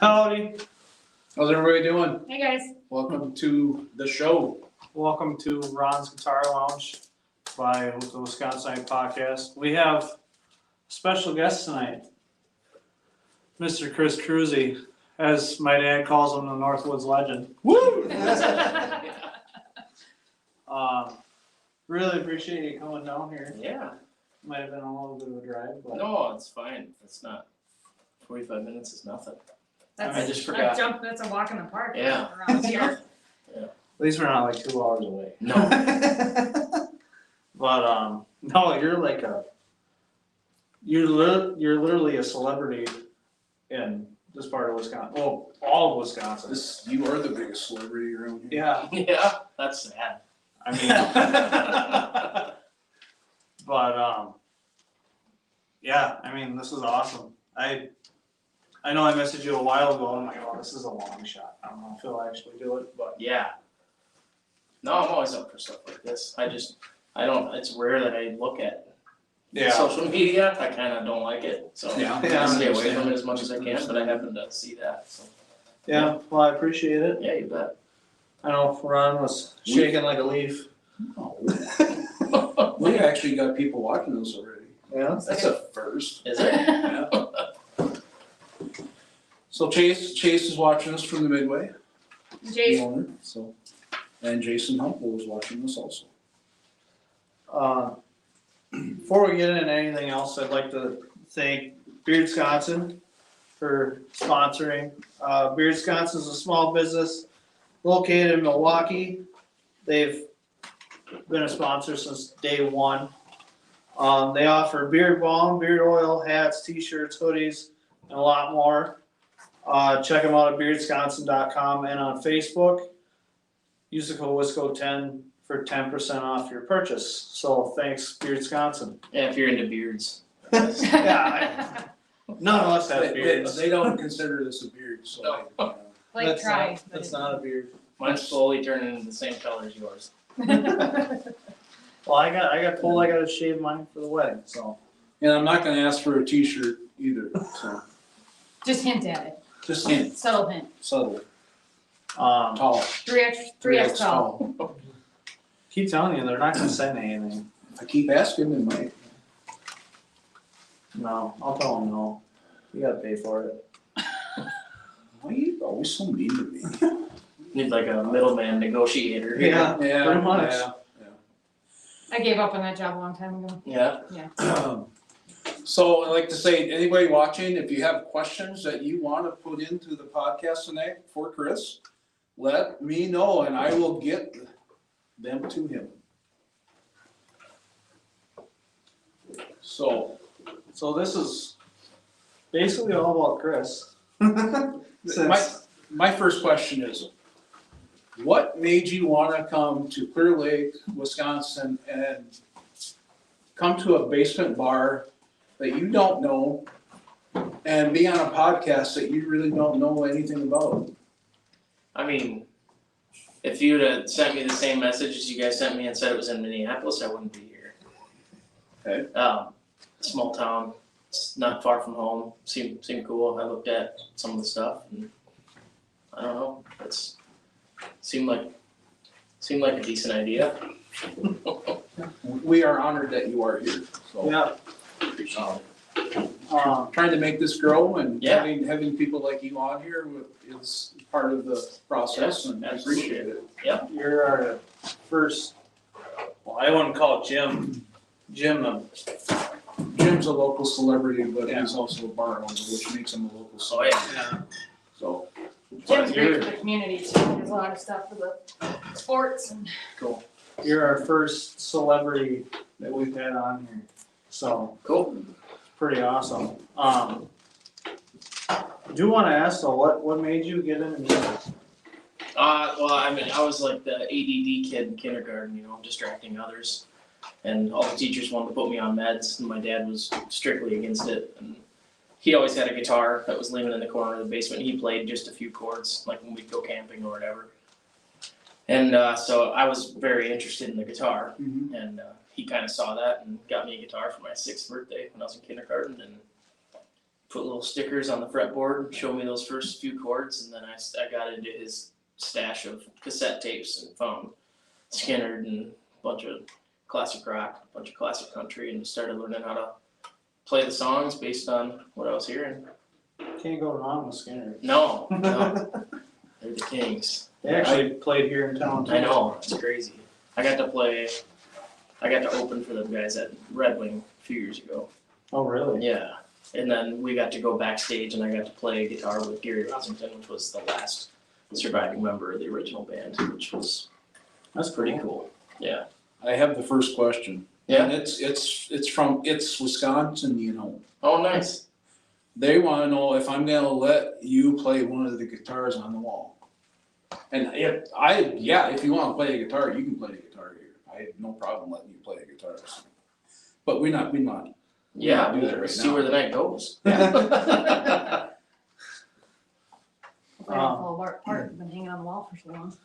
Howdy, How's everybody doing? Hey guys. Welcome to the show. welcome to Ron's Guitar Lounge by the Wisconsinite Podcast. We have a special guest tonight, Mr. Chris Cruzy, as my dad calls him, the Northwoods legend. Woo! Really appreciate you coming down here. Yeah, Might have been a little bit of a drive, but no, it's fine. It's not. 45 minutes is nothing. That's, I just forgot. That's a walk in the park. Yeah. Around here. at least we're not like 2 hours away. No. But no, you're like you're literally a celebrity in this part of Wisconsin. Well, all of Wisconsin. You are the biggest celebrity around here. Yeah, Yeah, that's sad. I mean, but yeah, I mean, this is awesome. I know I messaged you a while ago. And I'm like, oh, this is a long shot. I don't know if he'll actually do it, but Yeah. No, I'm always up for stuff like this. It's rare that I look at social media. I kind of don't like it. So Yeah. I stay away from it as much as I can, but I happen to see that. So. yeah. Well, I appreciate it. Yeah, you bet. I know Ron was shaking like a leaf. We actually got people watching us already. Yeah. That's a first. Is it? Yeah. So Chase is watching us from the Midway. the Jason. owner, so, and Jason Humple was watching us also. Before we get into anything else, I'd like to thank Beard Wisconsin for sponsoring. Beard Wisconsin is a small business located in Milwaukee. They've been a sponsor since day one. They offer beard balm, beard oil, hats, t-shirts, hoodies, and a lot more. Check them out at beardwisconsin.com and on Facebook. Use the code WISCO10 for 10% off your purchase. So thanks, Beard Wisconsin. Yeah, if you're into beards. Yeah, none of us have beards. They don't consider this a beard, so. Like That's try. not- That's not a beard. Mine's slowly turning into the same color as yours. Well, I got told I gotta shave mine for the wedding, so. And I'm not gonna ask for a t-shirt either, so, Just hint at it. just hint, Subtle hint. subtle, Um, tall. 3x tall. keep telling you, they're not gonna send anything. I keep asking them, Mike. No, I'll tell them no. You gotta pay for it. Why are you always so mean to me? Need like a middleman negotiator. Yeah, pretty much. I gave up on that job a long time ago. Yeah. So I'd like to say, anybody watching, if you have questions that you want to put into the podcast tonight for Chris, let me know and I will get them to him. So, So this is basically all about Chris. my first question is, what made you want to come to Clear Lake, Wisconsin and come to a basement bar that you don't know and be on a podcast that you really don't know anything about? I mean, if you'd have sent me the same message as you guys sent me and said it was in Minneapolis, I wouldn't be here. Okay. Small town, it's not far from home, seemed cool. I looked at some of the stuff and I don't know, seemed like a decent idea. We are honored that you are here, so. Yeah, Appreciate it. Trying to make this grow and Yeah. having people like you on here is part of the process Yes, and I absolutely. appreciate it. you're our first, well, I wouldn't call it Jim. Jim's a local celebrity, but Yeah. he's also a bar owner, which makes him a local Oh, celebrity, yeah. so. Jim's great for the community too. There's a lot of stuff for the sports and. You're our first celebrity that we've had on here, so Cool. pretty awesome. I do wanna ask though, what made you get into music? Well, I mean, I was like the ADD kid in kindergarten, distracting others. And all the teachers wanted to put me on meds, and my dad was strictly against it. And he always had a guitar that was leaning in the corner of the basement. He played just a few chords, like when we'd go camping or whatever. And so I was very interested in the guitar, and he kind of saw that and got me a guitar for my 6th birthday when I was in kindergarten. And put little stickers on the fretboard, showed me those first few chords, and then I got into his stash of cassette tapes and found Skinner and a bunch of classic rock, a bunch of classic country, and started learning how to play the songs based on what I was hearing. Can't go wrong with Skinner. No, they're the kings. They actually played here in town too. I know, it's crazy. I got to open for them guys at Red Wing a few years ago. Oh, really? Yeah, and then we got to go backstage and I got to play guitar with Gary Rossington, which was the last surviving member of the original band, which was That's pretty cool. Yeah. I have the first question. Yeah. And it's Wisconsin, you know. Oh, nice. They wanna know if I'm gonna let you play one of the guitars on the wall. And if you wanna play a guitar, you can play a guitar here. I have no problem letting you play a guitar. But we're not. Yeah, do that we'll right see now. where the night goes. If I don't fall apart, I've been hanging on the wall for so long.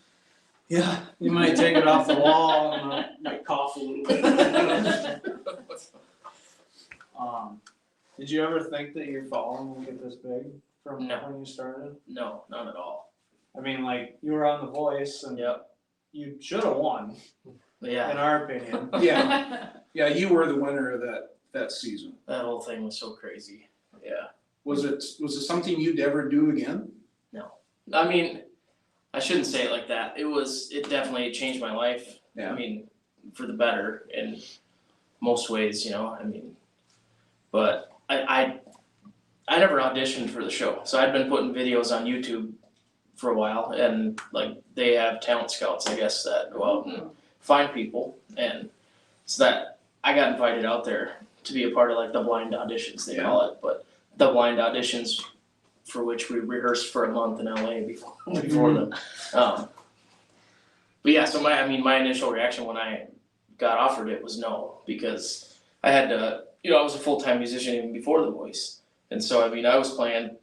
Yeah, you might take it off the wall and might cough a little bit. Did you ever think that your following would get this big from No. when you started? No, not at all. I mean, like, you were on The Voice and Yep. you should have won, Yeah, in our opinion. Yeah, you were the winner of that season. that whole thing was so crazy. Yeah. Was it something you'd ever do again? I mean, I shouldn't say it like that. It definitely changed my life. Yeah. I mean, for the better in most ways, you know, I mean, but I never auditioned for the show. So I'd been putting videos on YouTube for a while and like they have talent scouts, I guess, that go out and find people. And so that I got invited out there to be a part of like the blind auditions, they call it, but the blind auditions for which we rehearsed for a month in LA before them. But yeah, so my initial reaction when I got offered it was no, because I had to, you know, I was a full-time musician even before The Voice. And so, I mean, I was playing,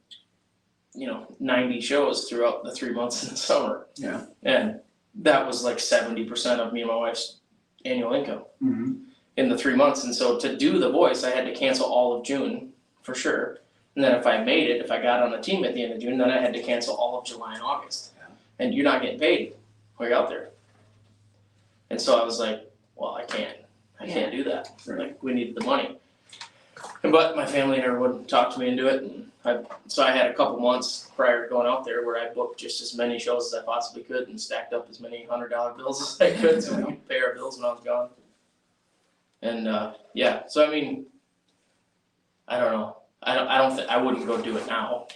90 shows throughout the 3 months in the summer. Yeah. And that was like 70% of me and my wife's annual income Mm-hmm. in the 3 months. And so to do The Voice, I had to cancel all of June for sure. And then if I made it, if I got on the team at the end of June, then I had to cancel all of July and August. Yeah. And you're not getting paid while you're out there. And so I was like, well, I can't do that. Right. Like, we needed the money. But my family and everyone talked me into it, and so I had a couple months prior to going out there where I booked just as many shows as I possibly could and stacked up as many $100 bills as I could so we could pay our bills when I was gone. And so I mean, I don't know. I don't think I wouldn't go do it now,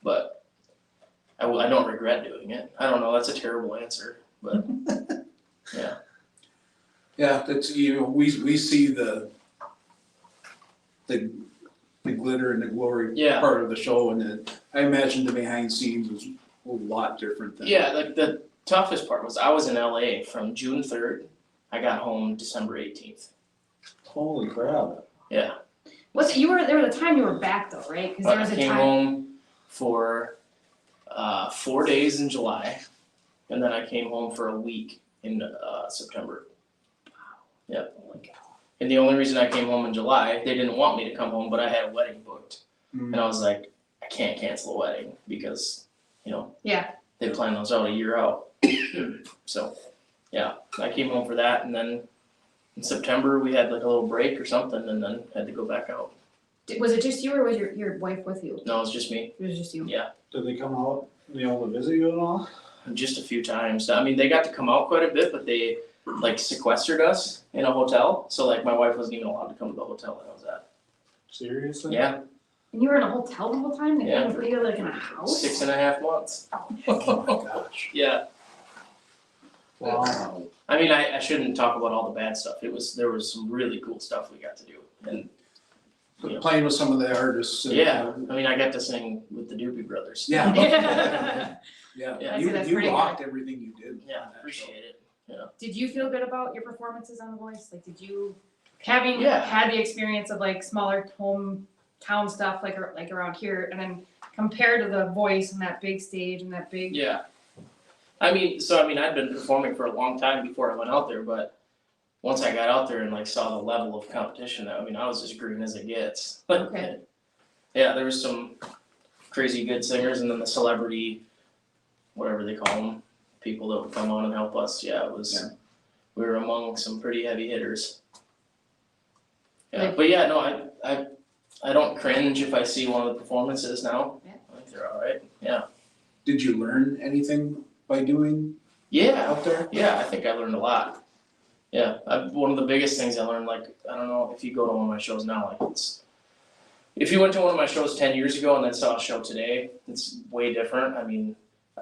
but I don't regret doing it. I don't know. That's a terrible answer, but yeah. Yeah, that's, we see the glitter and the glory Yeah. part of the show, and then I imagine the behind scenes was a lot different than. Yeah, like the toughest part was I was in LA from June 3rd. I got home December 18th. Holy crap. Yeah. There was a time you were back though, right? Cause there was I a came time, home for 4 days in July, and then I came home for a week in September. Yep. And the only reason I came home in July, they didn't want me to come home, but I had a wedding booked. Mm. And I was like, I can't cancel a wedding because, Yeah. they plan those out a year out. So, yeah, I came home for that, and then in September, we had like a little break or something, and then had to go back out. was it just you or was your wife with you? No, it was just me, It was just you. Did they come out, to visit you at all? just a few times. I mean, they got to come out quite a bit, but they like sequestered us in a hotel. So like my wife wasn't even allowed to come to the hotel that I was at. Seriously? Yeah, And you were in a hotel the whole time? They Yeah. couldn't put you like in a house? 6.5 months. Oh my gosh. Yeah, Wow. I mean, I shouldn't talk about all the bad stuff. There was some really cool stuff we got to do, and Yeah. Playing with some of the artists. and, yeah, I mean, I got to sing with the Doobie Brothers. Yeah. Yeah. Yeah, Yeah. you, That's you pretty rocked everything you did. Yeah, on that appreciate it. Did you feel good about your performances on The Voice? Like, did you, having Yeah. had the experience of like smaller hometown stuff like around here, and then compared to The Voice and that big stage and that big, Yeah. I mean, I'd been performing for a long time before I went out there, but once I got out there and like saw the level of competition, I was as green as it gets. Okay. yeah, there was some crazy good singers, and then the celebrity, whatever they call them, people that would come on and help us. Yeah, it was. Yeah. We were among some pretty heavy hitters. Yeah, Like- but yeah, no, I don't cringe if I see one of the performances now. Yeah. I think they're all right. Yeah. Did you learn anything by doing Yeah, out there? yeah, I think I learned a lot. Yeah, one of the biggest things I learned, like, I don't know if you go to one of my shows now, like if you went to one of my shows 10 years ago and then saw a show today, it's way different. I mean,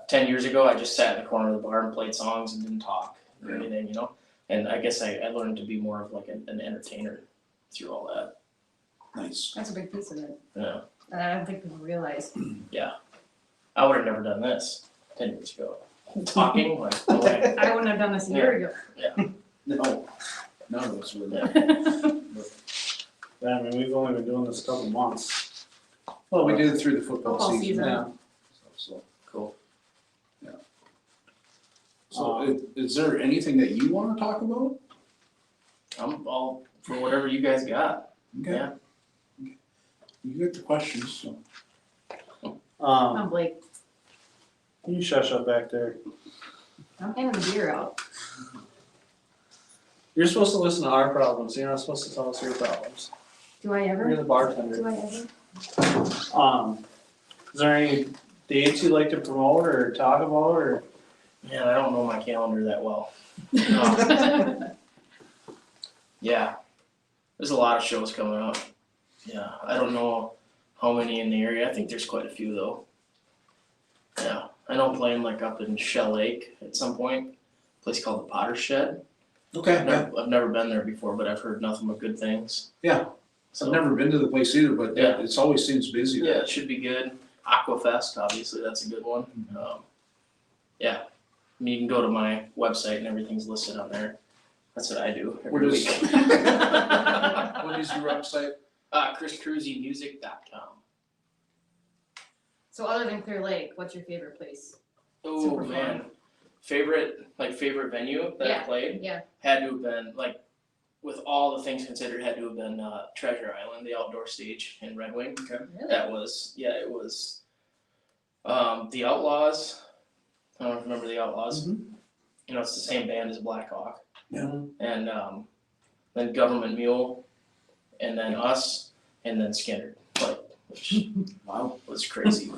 10 years ago, I just sat in the corner of the bar and played songs and didn't talk or Yeah. anything, you know? And I guess I learned to be more of like an entertainer through all that. Nice. That's a big piece of it. Yeah, And I don't think people realize. I would have never done this 10 years ago. Talking, like, no way. I wouldn't have done this a year ago. No, none of us would. Yeah, I mean, we've only been doing this a couple months. Well, we did it through the football Football season. season. Yeah. So, Cool. is there anything that you wanna talk about? I'm all for whatever you guys got. Okay. Yeah. You get the questions, so. I'm Blake. You shush up back there. I'm handing the beer out. You're supposed to listen to our problems, you're not supposed to tell us your problems. Do I You're ever? the bartender. Do I ever? Is there any dates you'd like to promote or talk about, or? Man, I don't know my calendar that well. Yeah, there's a lot of shows coming up. Yeah, I don't know how many in the area. I think there's quite a few though. Yeah, I know I'm playing like up in Shell Lake at some point, a place called the Potter's Shed. Okay, I've never been there before, but I've heard nothing but good things. Yeah. So, I've never been to the place either, but Yeah. it's always seems busy yeah, there. it should be good. Aquafest, obviously, that's a good one. Yeah, I mean, you can go to my website and everything's listed on there. That's what I do every What is- week. What is your website? ChrisCruzyMusic.com. So other than Clear Lake, what's your favorite place? Oh Super man, favorite venue that I Yeah. played Yeah. had to have been like, with all the things considered, had to have been Treasure Island, the outdoor stage in Red Wing. Really? That was it was the Outlaws. I don't know if you remember the Outlaws. You know, it's the same band as Black Hawk. Yeah. And then Government Mule, and then us, and then Skinner. Like, which Wow. was crazy.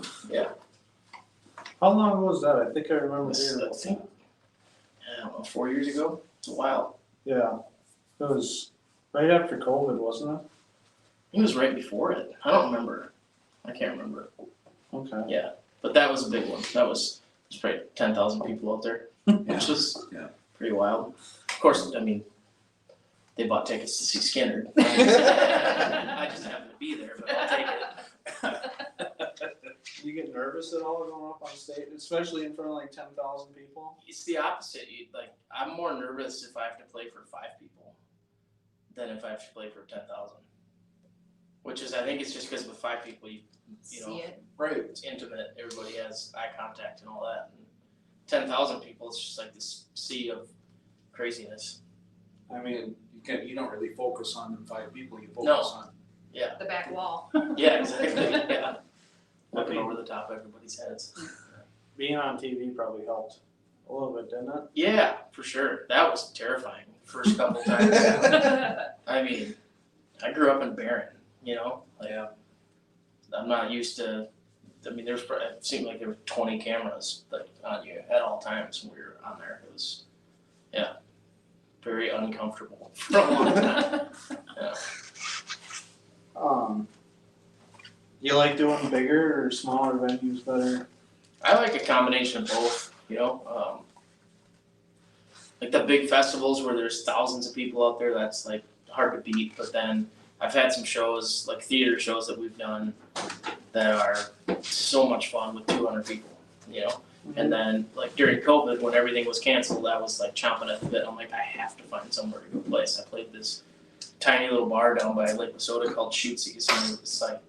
How long ago was that? I think I remember This, hearing I about think, that. I don't know, 4 years ago. It's a while. Yeah, it was right after COVID, wasn't it? It was right before it. I don't remember. I can't remember. Okay. But that was a big one. That was probably 10,000 people out there, which was Yeah. pretty wild. Of course, I mean, they bought tickets to see Skinner. I just happened to be there, but I'll take it. You get nervous at all going up on stage, especially in front of like 10,000 people? It's the opposite. I'm more nervous if I have to play for 5 people than if I have to play for 10,000. Which is, I think it's just because with 5 people, you know, See it. Right. it's intimate. Everybody has eye contact and all that. And 10,000 people, it's just like this sea of craziness. I mean, you don't really focus on the 5 people, you focus No. on. Yeah. The back wall. Yeah, exactly. Yeah. Looking over the top of everybody's heads. Being on TV probably helped a little bit, didn't it? Yeah, for sure. That was terrifying. First couple times. I mean, I grew up in Barron, you know? Like, I'm not used to, I mean, it seemed like there were 20 cameras like on you at all times when we were on there. It was, very uncomfortable for a long time. Yeah. You like doing bigger or smaller venues better? I like a combination of both, you know? Like the big festivals where there's thousands of people out there, that's like hard to beat, but then I've had some shows, like theater shows that we've done that are so much fun with 200 people, you know? And then like during COVID, when everything was canceled, I was like chomping at the bit. I'm like, I have to find somewhere to go play. So I played this tiny little bar down by Lake Minnesota called Shootsy's, and it was like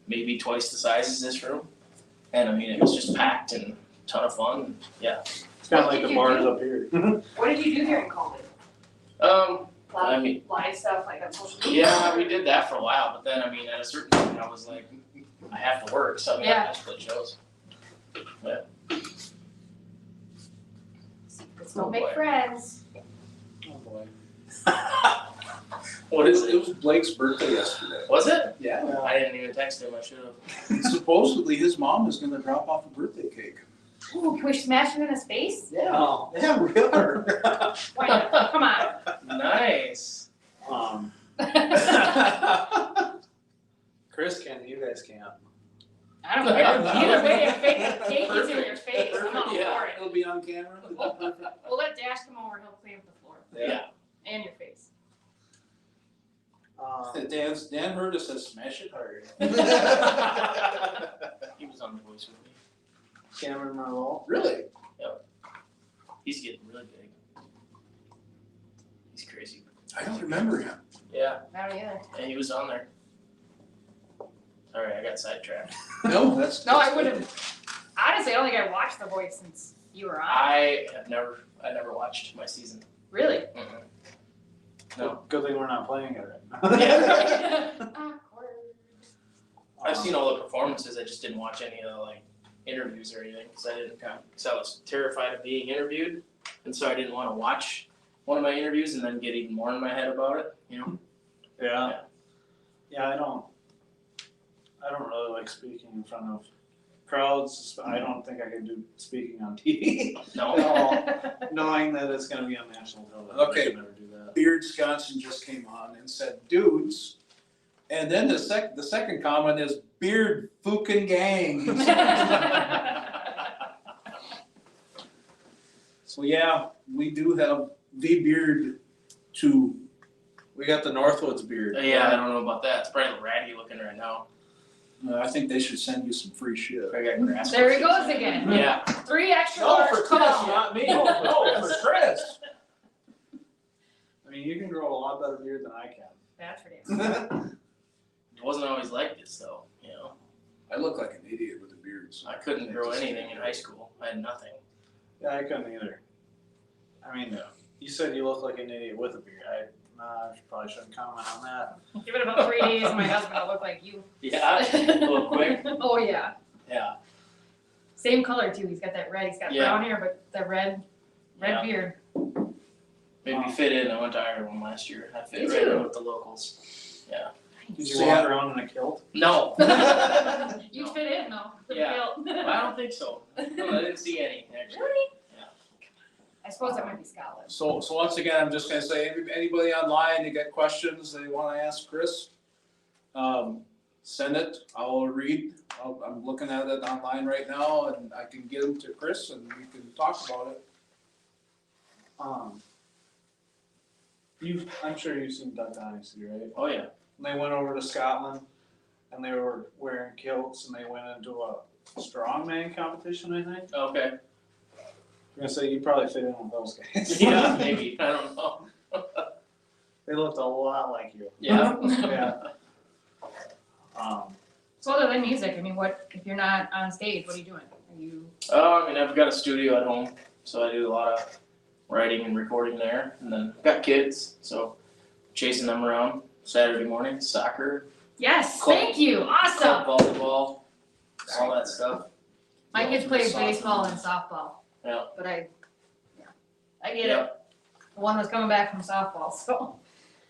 maybe twice the size as this room. And I mean, it was just packed and a ton of fun. Yeah. It's kind of What like did the you bars do? up here. What did you do during COVID? A lot I of mean- live stuff like on social media. Yeah, we did that for a while, but then, I mean, at a certain point, I was like, I have to work, so I mean, I Yeah. just split shows. Let's go Oh, make boy. friends. Oh, boy. What is It it? was Blake's birthday yesterday. Was it? Yeah. I didn't even text him, I should've. Supposedly his mom is gonna drop off a birthday cake. Ooh, can we smash him in his face? Oh, yeah, we are. Why not? Come on. Nice. Chris can, you guys can't. I don't care. Either way, if fake cake is in your face, I'm all Yeah. for it. It'll be on camera. We'll let Dash come over, he'll clean up the floor. Yeah. And your face. Dan heard us says smash it hard. He was on the voice with me. Cameron Merlot. Really? He's getting really big. He's crazy. I don't remember him. Yeah, I don't either. and he was on there. Sorry, I got sidetracked. No, that's. No, I wouldn't. Honestly, I don't think I watched The Voice since you were on. I never watched my season. Really? Mm-mm. No. Good thing we're not playing it right now. Awkward. I've seen all the performances, I just didn't watch any of the like interviews or anything, cause I was terrified of being interviewed, and so I didn't wanna watch one of my interviews and then get even more in my head about it, you know? Yeah. Yeah, I don't really like speaking in front of crowds. I don't think I can do speaking on TV. No, Knowing that it's gonna be on national television. Okay. I could never do that. Beard Wisconsin just came on and said dudes. And then the second comment is beard fucking gang. So yeah, we do have the beard to, We got the Northwoods beard. yeah, I don't know about that, it's probably ratty looking right now, I think they should send you some free shit. I got grass. There he goes again. Yeah, 3 extra large cups. me. No, for Chris. I mean, you can grow a lot better beard than I That's ridiculous. can. it wasn't always like this though, you know, I look like an idiot with a beard. So I couldn't grow anything in high school, I had nothing. Yeah, I couldn't either. I mean, you said you look like an idiot with a beard. I probably shouldn't comment on that. Give it about 3 days and my husband will look like you. Yeah, a little quick, Oh, yeah. yeah. Same color too. He's got that red. He's got Yeah. brown hair, but the red Yeah. beard. Made me fit in, I went to Ireland last year, I fit Did right you? in with the locals. Did you So, walk yeah. around in a kilt? No, You No. fit in though. The Yeah. kilt. I don't think so, no, I didn't see any, actually. Really? Yeah. I suppose that might be Scotland. So once again, I'm just gonna say, anybody online, you got questions they wanna ask Chris, send it, I'll read. I'm looking at it online right now and I can get them to Chris and we can talk about it. I'm sure you've seen Duck Dynasty, right? Oh, yeah. And they went over to Scotland and they were wearing kilts and they went into a strongman competition, I think. Okay, I'm gonna say you probably fit in with those guys. yeah, maybe, I don't know. They looked a lot like you. Yeah. Yeah. So other than music, I mean, what if you're not on stage? What are you doing? Are you? I mean, I've got a studio at home, so I do a lot of writing and recording there, and then got kids, so chasing them around Saturday morning, soccer, Yes. Club- Thank you. Awesome. club volleyball, all that stuff. My kids play Soccer. baseball and softball. Yeah. But I get Yeah. it. One was coming back from softball, so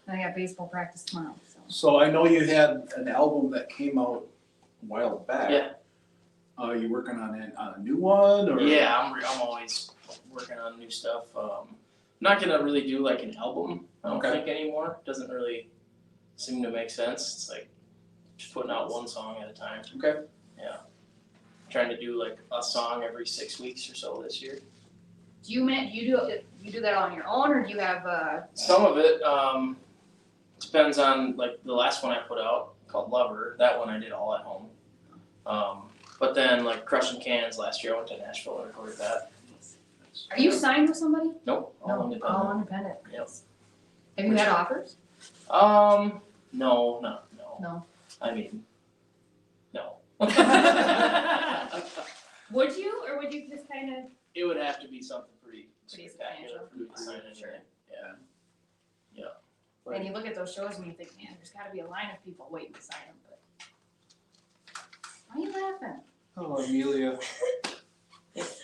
and I got baseball practice tomorrow. So. So I know you had an album that came out a while back. Yeah. Are you working on a new one or? Yeah, I'm always working on new stuff. Not gonna really do like an album, I don't Okay. think anymore. Doesn't really seem to make sense. It's like just putting out one song at a time. Okay. Yeah. Trying to do like a song every 6 weeks or so this year. Do you do that on your own, or do you have Some of it depends on like the last one I put out called Lover. That one I did all at home. But then like Crushing Cans last year, I went to Nashville and recorded that. Are you signed with somebody? Nope, all independent. All independent. Yep. Have you had offers? No. No. I mean, no. Would you, or would you just kind of? It would have to be something pretty Pretty spectacular substantial. for me to sign Sure. anyway. Yeah. And you look at those shows and you think, man, there's gotta be a line of people waiting to sign them, but. Why are you laughing? Oh, Amelia.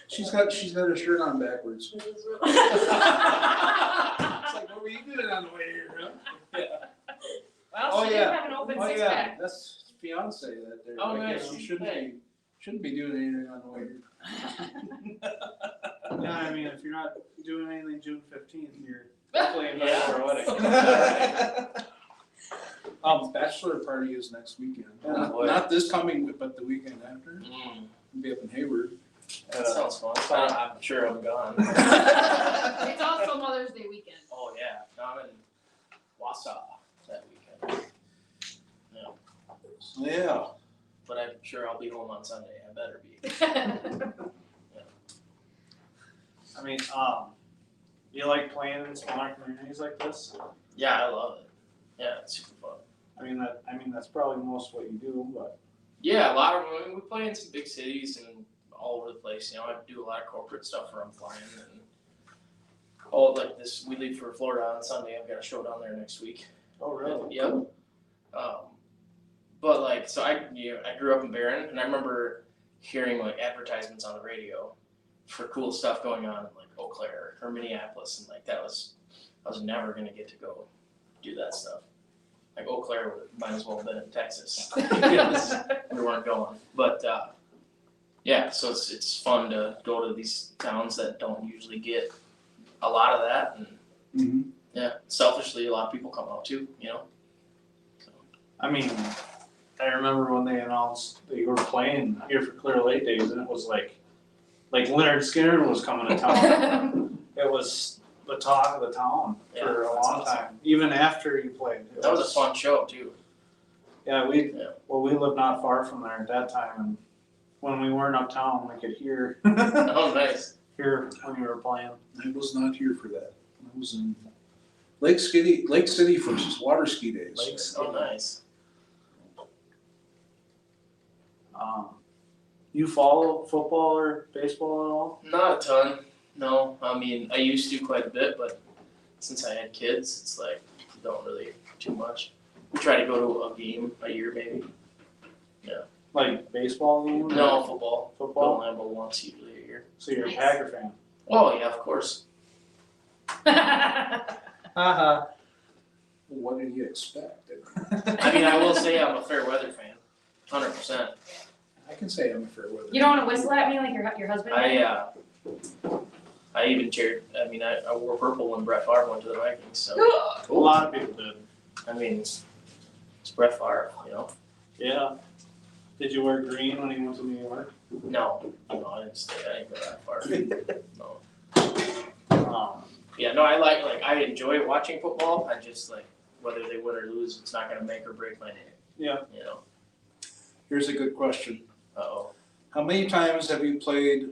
She's got her shirt on backwards. It's like, what were you doing on the way here, huh? Well, Oh, she did yeah. have an open Oh, six yeah, pack. that's fiance that there. Oh, I guess nice. you shouldn't be doing anything on the way here. Yeah, I mean, if you're not doing anything June 15th, you're definitely invited Yeah. for a wedding. Bachelor party is next weekend. Oh, boy. Not this coming, but the weekend after. Mm, We'll be up in Hayward. that sounds fun. I'm sure I'm gone. It's also Mother's Day weekend. Oh, yeah, no, I'm in Wausau that weekend, Yeah. but I'm sure I'll be home on Sunday, I better be. I mean, you like playing in smaller communities like this? Yeah, I love it. Yeah, it's super fun. I mean, that's probably most what you do, but. Yeah, a lot of we play in some big cities and all over the place. You know, I do a lot of corporate stuff where I'm flying and like this. We leave for Florida on Sunday. I've got a show down there next week. Oh, really? Yep. But like, so I grew up in Barron, and I remember hearing like advertisements on the radio for cool stuff going on in like Eau Claire or Minneapolis, and like I was never gonna get to go do that stuff. Like Eau Claire might as well have been in Texas because we weren't going. But yeah, so it's fun to go to these towns that don't usually get a lot of that, and Mm-hmm. yeah, selfishly a lot of people come out too, you know. So. I mean, I remember when they announced that you were playing here for Clear Lake Days, and it was like Leonard Skinner was coming to town. It was the talk of the town Yeah, for a that's long awesome. time, even after you played. It That was a fun show too. Yeah, Yeah. well, we lived not far from there at that time, and when we weren't uptown, we could hear Oh, nice. hear when you were playing. I was not here for that. I was in Lake City for water ski days. Oh, nice. You follow football or baseball at all? Not a ton. No, I mean I used to quite a bit, but since I had kids, it's like don't really too much. We try to go to a game a year maybe. Like baseball game? No, football. Go Football? to Lambeau once usually a year. So you're Nice. a Packer fan? Oh yeah, of course. Haha. What did you expect? I mean I will say I'm a fair weather fan, 100%. I can say I'm a fair weather. You don't wanna whistle at me like your husband? I even cheered. I mean I wore purple when Brett Favre went to the Vikings. So A lot of people did. I mean it's Brett Favre, you know. Yeah. Did you wear green when he went to New York? No, I didn't go that far. No. Yeah, no, I I enjoy watching football. I just like whether they win or lose, it's not gonna make or break my day. Yeah. You know. Here's a good question. Uh-oh. How many times have you played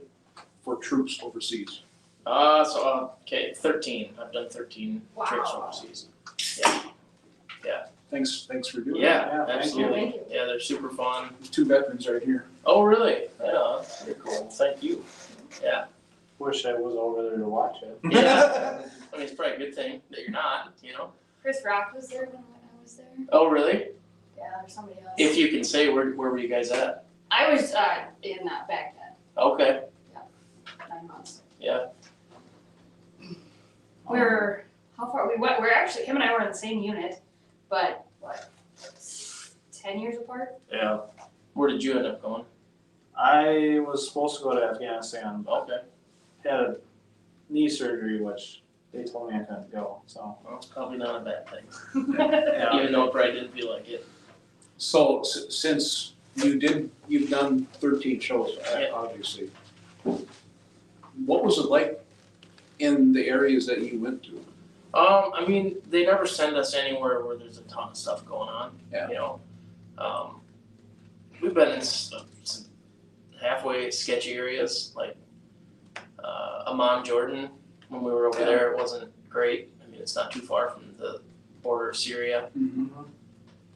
for troops overseas? Okay, 13. I've done 13 Wow. trips overseas. Thanks for doing Yeah, Yeah, thank you. absolutely. Thank you. Yeah, they're super fun. it. 2 veterans right here. Oh, really? Yeah, that's pretty cool. Thank you. Yeah. Wish I was over there to watch it. Yeah. I mean, it's probably a good thing that you're not, you know. Chris Rock was there when I was there. Oh, really? Yeah, there's somebody else. If you can say, where were you guys at? I was in Baghdad, Okay. 9 months. Yeah. We're how far we're actually him and I were in the same unit, but what 10 years apart? Yeah. Where did you end up going? I was supposed to go to Afghanistan, but Okay. had a knee surgery, which they told me I couldn't go, so. Well, it's probably not a bad thing. Yeah. Even though it probably didn't feel like it. So since you've done 13 shows, Yeah. obviously. What was it like in the areas that you went to? I mean, they never send us anywhere where there's a ton of stuff going on. Yeah. You know, we've been in some halfway sketchy areas, like Amman, Jordan. When we were over Yeah. there, it wasn't great. I mean, it's not too far from the border of Syria, Mm-hmm.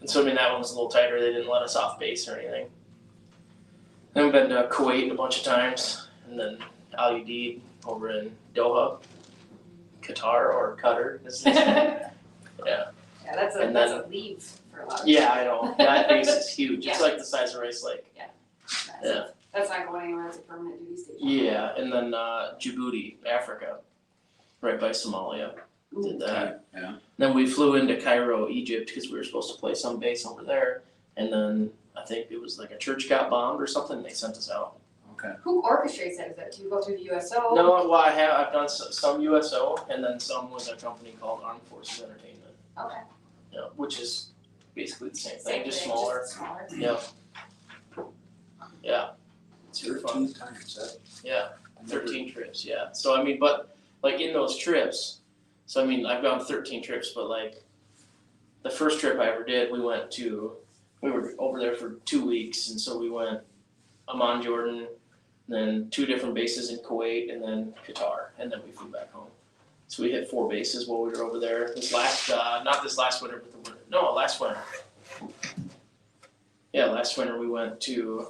and so I mean that one was a little tighter. They didn't let us off base or anything. Then we've been to Kuwait a bunch of times, and then Al Udeid over in Doha, Qatar or Qatar. Is this? Yeah. Yeah, that's And that's then- a leave for a lot of Yeah, I know, that base is huge, it's Yeah. like the size of Rice Lake. Massive. That's not going anywhere, it's a permanent duty station. Yeah, and then Djibouti, Africa, right by Somalia, did that. Yeah. Then we flew into Cairo, Egypt, because we were supposed to play some base over there, and then I think it was like a church got bombed or something, they sent us out. Okay. Who orchestrates that? Is that, do you go through the USO? No, well, I've done some USO, and then some with a company called Armed Forces Entertainment, Okay. yeah, which is basically the same Same thing, just thing, smaller. just smaller. Yeah. Yeah. Super fun. 13 times that. Yeah, 13 trips, yeah. So I mean, but like in those trips, so I mean, I've gone 13 trips, but like the first trip I ever did, we were over there for 2 weeks, and so we went Amman, Jordan, then 2 different bases in Kuwait, and then Qatar, and then we flew back home. So we hit 4 bases while we were over there. Not this last winter, but last winter. Yeah, last winter we went to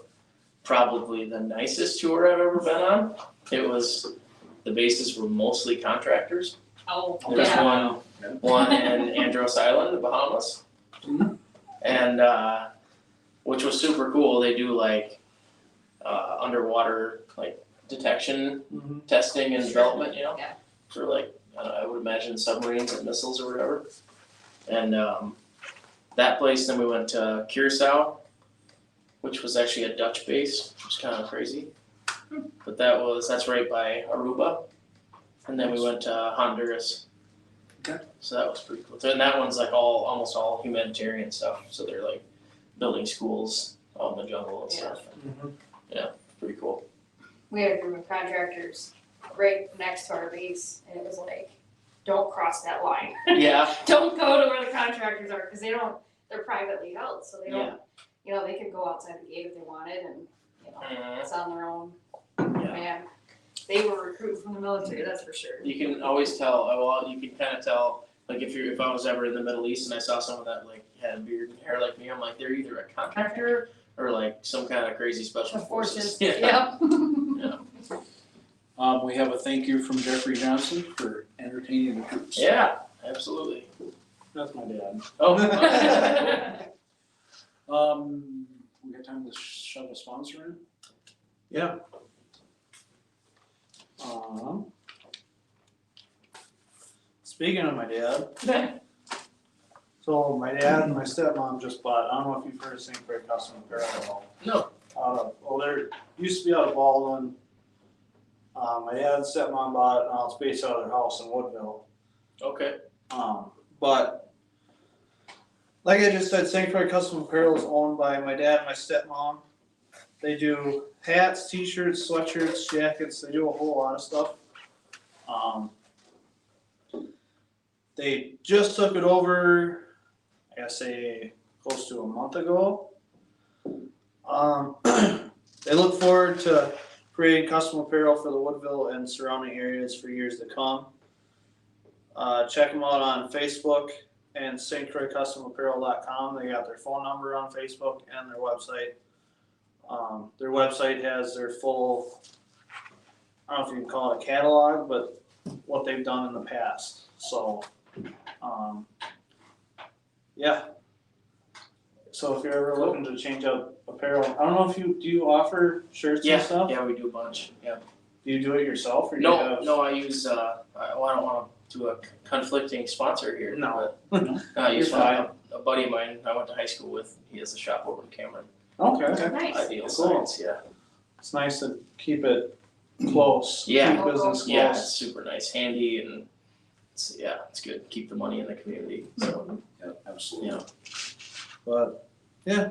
probably the nicest tour I've ever been on. The bases were mostly contractors. Oh, There's yeah. one in Andros Island, the Bahamas. Mhm. And which was super cool. They do like underwater like detection Mhm. testing and Sure. development, you know? Yeah. For like I would imagine submarines and missiles or whatever. And that place, then we went to Curacao, which was actually a Dutch base, which was kind of crazy. But that's right by Aruba. And then we went to Honduras. Okay. So that was pretty cool. And that one's like almost all humanitarian stuff. So they're like building schools out in the jungle and Yeah. stuff. Mhm. Pretty cool. We had a group of contractors right next to our base, and it was like, don't cross that line. Yeah. Don't go to where the contractors are, because they're privately held, so they don't, they could go outside the gate if they wanted, and, Mhm. it's on their own. Yeah. Man, they were recruited from the military, that's for sure. You can always tell. Well, you can kind of tell. Like if I was ever in the Middle East and I saw someone that like had a beard and hair like me, I'm like they're either a contractor or like some kind of crazy special The forces, Yeah. yep. We have a thank you from Jeffrey Johnson for entertaining the troops. Yeah, absolutely. That's my dad. Oh. We got time to shove a sponsor in? Yeah. Speaking of my dad, so my dad and my stepmom just bought, I don't know if you've heard of St. Croix Custom Apparel at all. No. Well, there used to be out of Baldwin. My dad and stepmom bought it, now it's based out of their house in Woodville. Okay. But like I just said, St. Croix Custom Apparel is owned by my dad and my stepmom. They do hats, t-shirts, sweatshirts, jackets, they do a whole lot of stuff. They just took it over, I gotta say, close to a month ago. They look forward to creating custom apparel for the Woodville and surrounding areas for years to come. Check them out on Facebook and stcroixcustomapparel.com. They got their phone number on Facebook and their website. Their website has their full, I don't know if you can call it a catalog, but what they've done in the past. So, yeah. So if you're ever looking to change up apparel, I don't know if do you offer shirts and Yeah. stuff? Yeah, we do a bunch. Yeah. Do you do it yourself or do you No, have? no, I use. I don't want to do a conflicting sponsor here. No. But, I use You're one. A buddy of mine I went to high school with. He has a shop over in Cameron. Okay. Nice. Ideal Cool. Science. Yeah. It's nice to keep it close. Yeah. Keep business close. Yeah, it's super nice, handy, and it's good. Keep the money in the community. So Yeah, absolutely. Yeah. But yeah.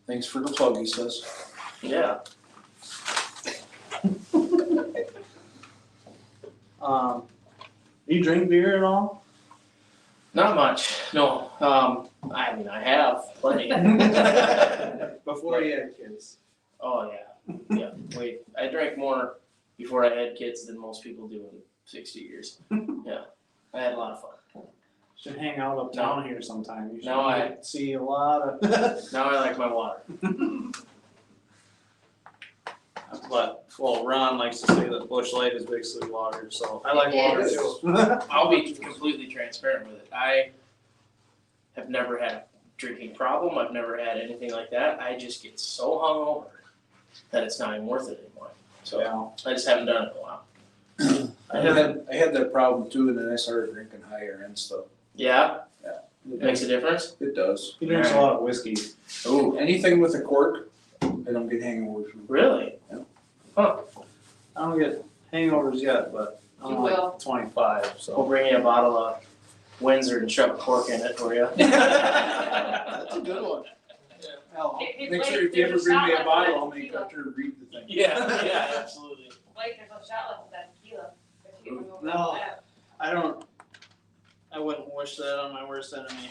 Thanks for the plug, he says. yeah. Do you drink beer at all? Not much. No. I mean, I have plenty. Before you had kids. Oh yeah. Yeah. Wait, I drank more before I had kids than most people do in 60 years. Yeah. I had a lot of fun. Should hang out uptown here sometime. You should No, I- see a lot of. Now I like my water. But well, Ron likes to say that Busch Light is basically water, so I like It water is. too. I'll be completely transparent with it. have never had a drinking problem. I've never had anything like that. I just get so hungover that it's not even worth it anymore. So Yeah. I just haven't done it in a while. I had that problem too, and then I started drinking higher end stuff. Yeah, It makes a difference. does. He drinks a lot of whiskey. Ooh, Anything with a cork, I don't get hangovers from. really? I don't get hangovers yet, but I'm You like will. 25, We'll so. bring you a bottle of Windsor and shove a cork in it for you. That's a good one. Al, Hey, make Blake, sure if you ever there's a bring shot me a left bottle, of I'll that make tequila. sure to read the thing. Yeah, absolutely. Like, there's a shot left of that tequila. If you wanna go No. with that. I wouldn't wish that on my worst enemy.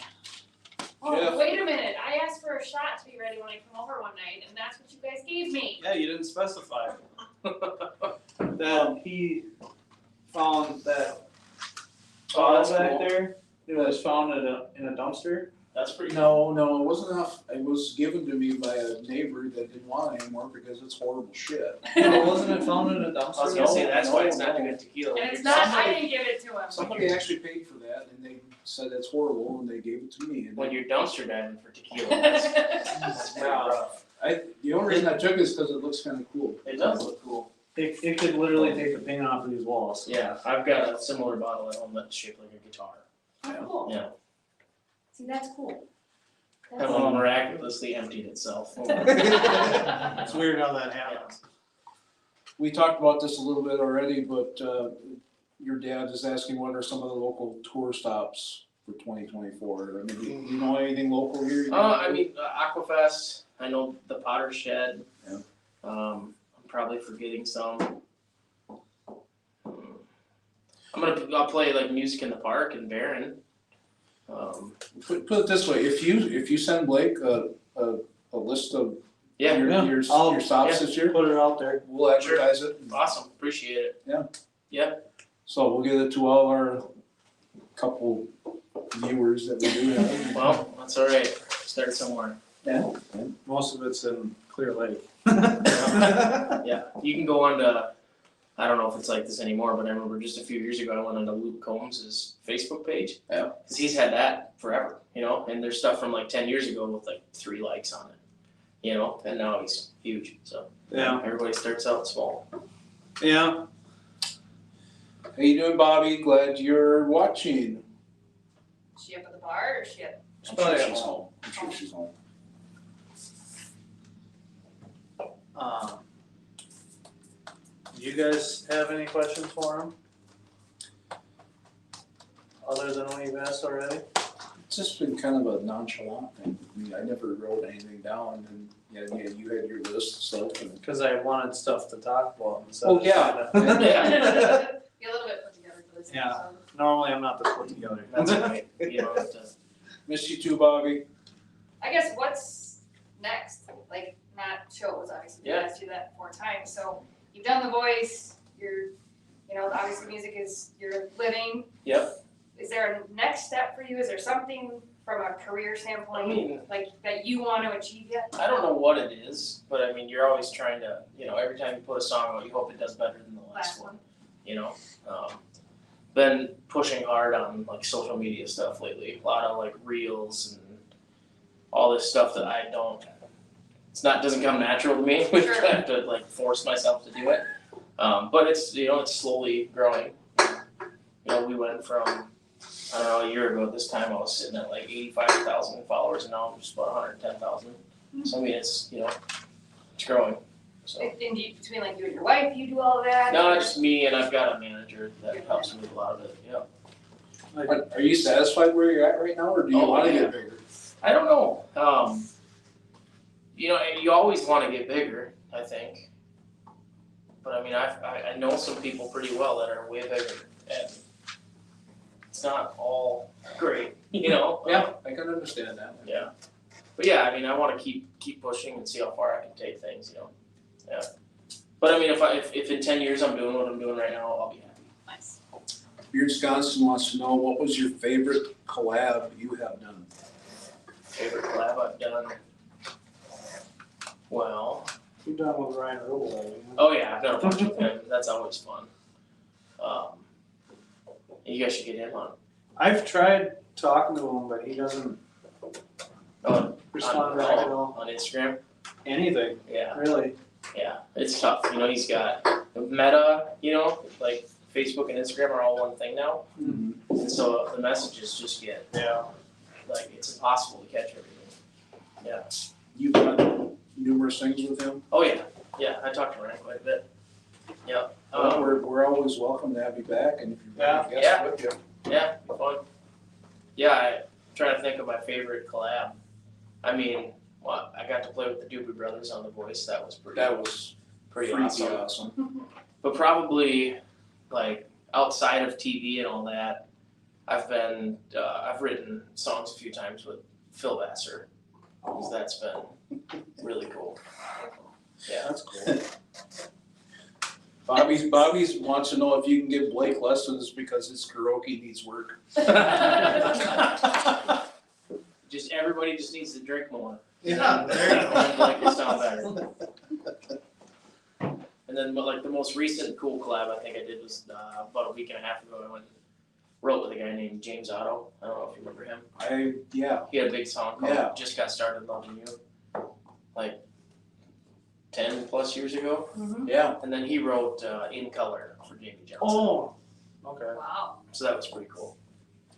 Oh, Jeff. wait a minute, I asked for a shot to be ready when I come over one night, and that's what you guys gave me. Yeah, you didn't specify. That he found that Oh, bottle that's back cool. there, it was found in a dumpster. That's pretty cool. No, it wasn't enough. It was given to me by a neighbor that didn't want it anymore because it's horrible shit. No, wasn't it found in a I was dumpster? gonna say, that's why it's No, not no. good tequila. And it's not, I didn't give it to him. Somebody actually paid for that and they said it's horrible and they gave it to me. And When you're dumpster diving for tequila, that's pretty Yeah. rough. the only reason I took it is because it looks kind of cool. It does look cool. It could literally take the paint off of these walls. Yeah, I've got a similar bottle at home that's shaped like a guitar. Oh, cool. Yeah. See, that's cool. That That's one miraculously emptied itself. It's weird how that happens. We talked about this a little bit already, but your dad is asking what are some of the local tour stops for 2024? I mean, you know anything local here? I mean, Aquafest, I know the Potter Shed. Yeah. I'm probably forgetting some. I'll play like music in the park in Barron. Put it this way, if you send Blake a list of Yeah, your Yeah, your I'll- stops this year, Put it out there. we'll advertise it. awesome, appreciate it. So we'll get it to all our couple viewers that we do have. Well, that's all right, start somewhere. Yeah. Most of it's in Clear Lake. Yeah, you can go on to, I don't know if it's like this anymore, but I remember just a few years ago, I went onto Luke Combs' Facebook page. Yeah. Cause he's had that forever, you know, and there's stuff from like 10 years ago with like 3 likes on it, you know, and now he's huge, so. Yeah, Everybody starts out small. yeah. How you doing, Bobby? Glad you're watching. Is she up at the bar or is she at? I'm Oh, sure yeah. she's home. I'm sure she's home. Do you guys have any questions for him? Other than what you've asked already? It's just been kind of a nonchalant thing. I mean, I never wrote anything down and yeah, you had your list of stuff and. Cause I wanted stuff to talk about instead Oh, of yeah. trying to- Yeah. Be a little bit put together for this Yeah. episode. Normally I'm not this put together. That's okay, you don't have to. Miss you too, Bobby. I guess what's next? Like, not shows, obviously, we Yeah. asked you that 4 times, so you've done The Voice, obviously music is your living. Yep. Is there a next step for you? Is there something from a career I standpoint, mean, like, that you want to achieve yet? I don't know what it is, but I mean, you're always trying to, you know, every time you put a song out, you hope it does better than the last one, you know? Been pushing hard on like social media stuff lately, a lot of like reels and all this stuff that I don't, doesn't come natural to me, I Sure. have to like force myself to do it. But it's, you know, it's slowly growing. You know, we went from, I don't know, a year ago at this time, I was sitting at like 85,000 followers and now I'm just about 110,000. So I mean, it's, you know, it's growing, so. And do you, between like you and your wife, you do all of that? No, just me and I've got a manager that helps me with a lot of it, yeah. Are you satisfied where you're at right now or do you Oh, want to yeah. get bigger? I don't know, you know, you always wanna get bigger, I think. But I mean, I know some people pretty well that are way bigger and it's not all great, you know? Yeah, I can understand that. Yeah. But yeah, I mean, I wanna keep pushing and see how far I can take things, you know, yeah. But I mean, if in 10 years I'm doing what I'm doing right now, I'll be happy. Nice. Beard Wisconsin wants to know, what was your favorite collab you have done? Favorite collab I've done? Well, You're done with Ryan Rubel, haven't you? oh yeah, I've done a bunch of them, that's always fun. You guys should get him on. I've tried talking to him, but he doesn't respond back at all. On Instagram. Anything, Yeah, really. yeah, it's tough. You know, he's got Meta. You know, like Facebook and Instagram are all one thing now, and so the messages just get Yeah. like it's impossible to catch everything. Yeah. You've done numerous things with him. Oh yeah, yeah. I talked to Ryan quite a bit. Yeah. Well, we're always welcome to have you back, and if you've got a Yeah. guest with you. Yeah, fun. Yeah, I'm trying to think of my favorite collab. I mean, well, I got to play with the Doobie Brothers on The Voice. That was pretty. That was pretty freaky awesome. awesome. But probably like outside of TV and all that, I've written songs a few times with Phil Vassar. 'Cause that's been really cool. Yeah. That's cool. Bobby's wants to know if you can give Blake lessons because his karaoke needs work. Just everybody just needs to drink more. Yeah, there you go. And like it sound better. And then, but like the most recent cool collab I think I did was about a week and a half ago. I went and wrote with a guy named James Otto. I don't know if you remember him. Yeah. He had a big song called Yeah. "Just Got Started Loving You," like 10 plus years ago. Yeah. And then he wrote "In Color" for Jamie Johnson. Oh, okay. Wow. So that was pretty cool.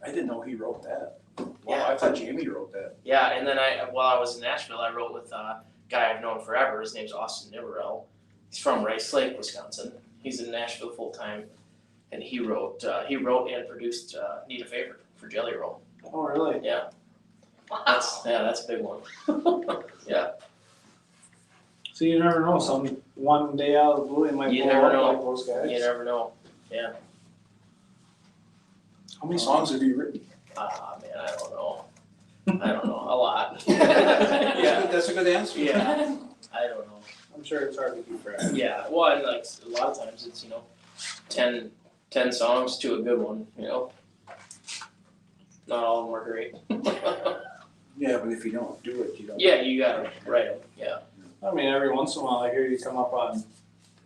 I didn't know he wrote that. Wow, Yeah. I thought Jamie wrote that. Yeah, and then while I was in Nashville, I wrote with a guy I've known forever. His name's Austin Niverell. He's from Rice Lake, Wisconsin. He's in Nashville full time, and he wrote and produced "Need a Favor" for Jelly Roll. Oh, really? Yeah, Wow. that's a big one. Yeah, So you never know, one day out of the blue, it might You blow never up know. like those guys. you never know. How many songs have you written? Ah, man, I don't know. A lot. Yeah, that's a good answer. Yeah, I don't know. I'm sure it's hard to keep track. Yeah, well, and like a lot of times it's 10 songs to a good one. Not all of them are great. Yeah, but if you don't do it, you don't. Yeah, you gotta write them. Yeah. I mean, every once in a while I hear you come up on,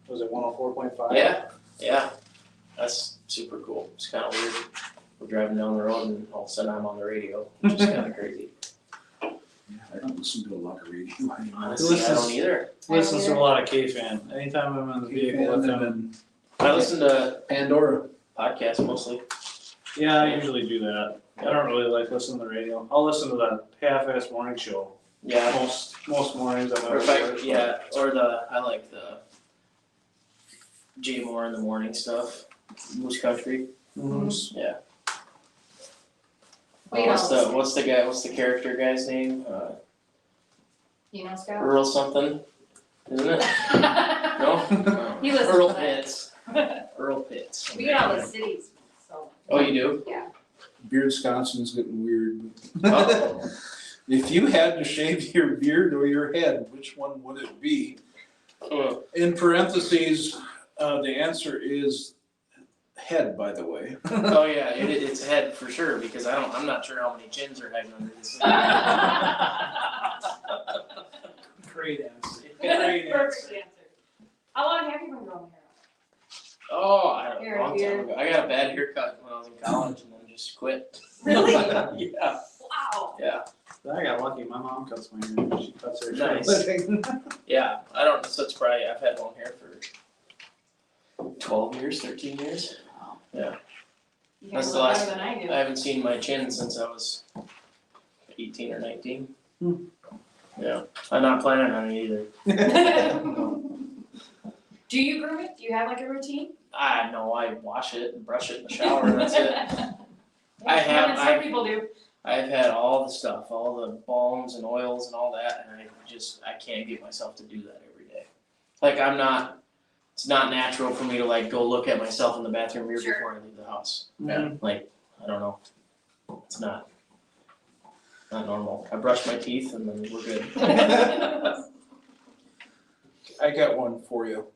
was it 104.5? Yeah, that's super cool. It's kind of weird. We're driving down the road and all of a sudden I'm on the radio, which is kind of crazy. Yeah, I don't listen to a lot of radio anymore. Honestly, I don't either. Listens to a lot of K-Fan. Anytime I'm in the vehicle with him. And I listen to Pandora. podcasts mostly. Yeah, I usually do that. I don't really like listening to the radio. I'll listen to the half-ass morning show. Yeah. Most mornings I'm Or if I like the Jay Moore in the morning stuff. Moose Country. Mm-hmm. Yeah. Wait, What's the character guy's name? You know, Scott? Earl something, isn't it? No? He listens Earl to that. Pitts. Earl Pitts. We get all the cities, so. Oh, you do? Beard Wisconsin's getting weird. Oh. If you had to shave your beard or your head, which one would it be? In parentheses, the answer is head, by the way. Oh yeah, it's head for sure because I'm not sure how many chins are hiding under this. Great answer. Perfect answer. How long have you been growing hair? Oh, I don't know, Here, a long here. time ago. I got a bad haircut when I was in college and then just quit. Really? Yeah, Wow. yeah, I got lucky. My mom cuts my hair. She cuts her Nice. living. yeah. I don't. So it's probably I've had long hair for 12 years, 13 years. You That's guys the look last- better than I do. I haven't seen my chin since I was 18 or 19. Hmm. Yeah, I'm not planning on it either. Do you groom it? Do you have like a routine? I know I wash it and brush it in the shower and that's it. Some I've- people do. I've had all the stuff, all the balms and oils and all that, and I can't get myself to do that every day. Like it's not natural for me to like go look at myself in the bathroom mirror Sure. before I leave the house. Mhm. Like, I don't know. It's not normal. I brush my teeth and then we're good. I got one for you.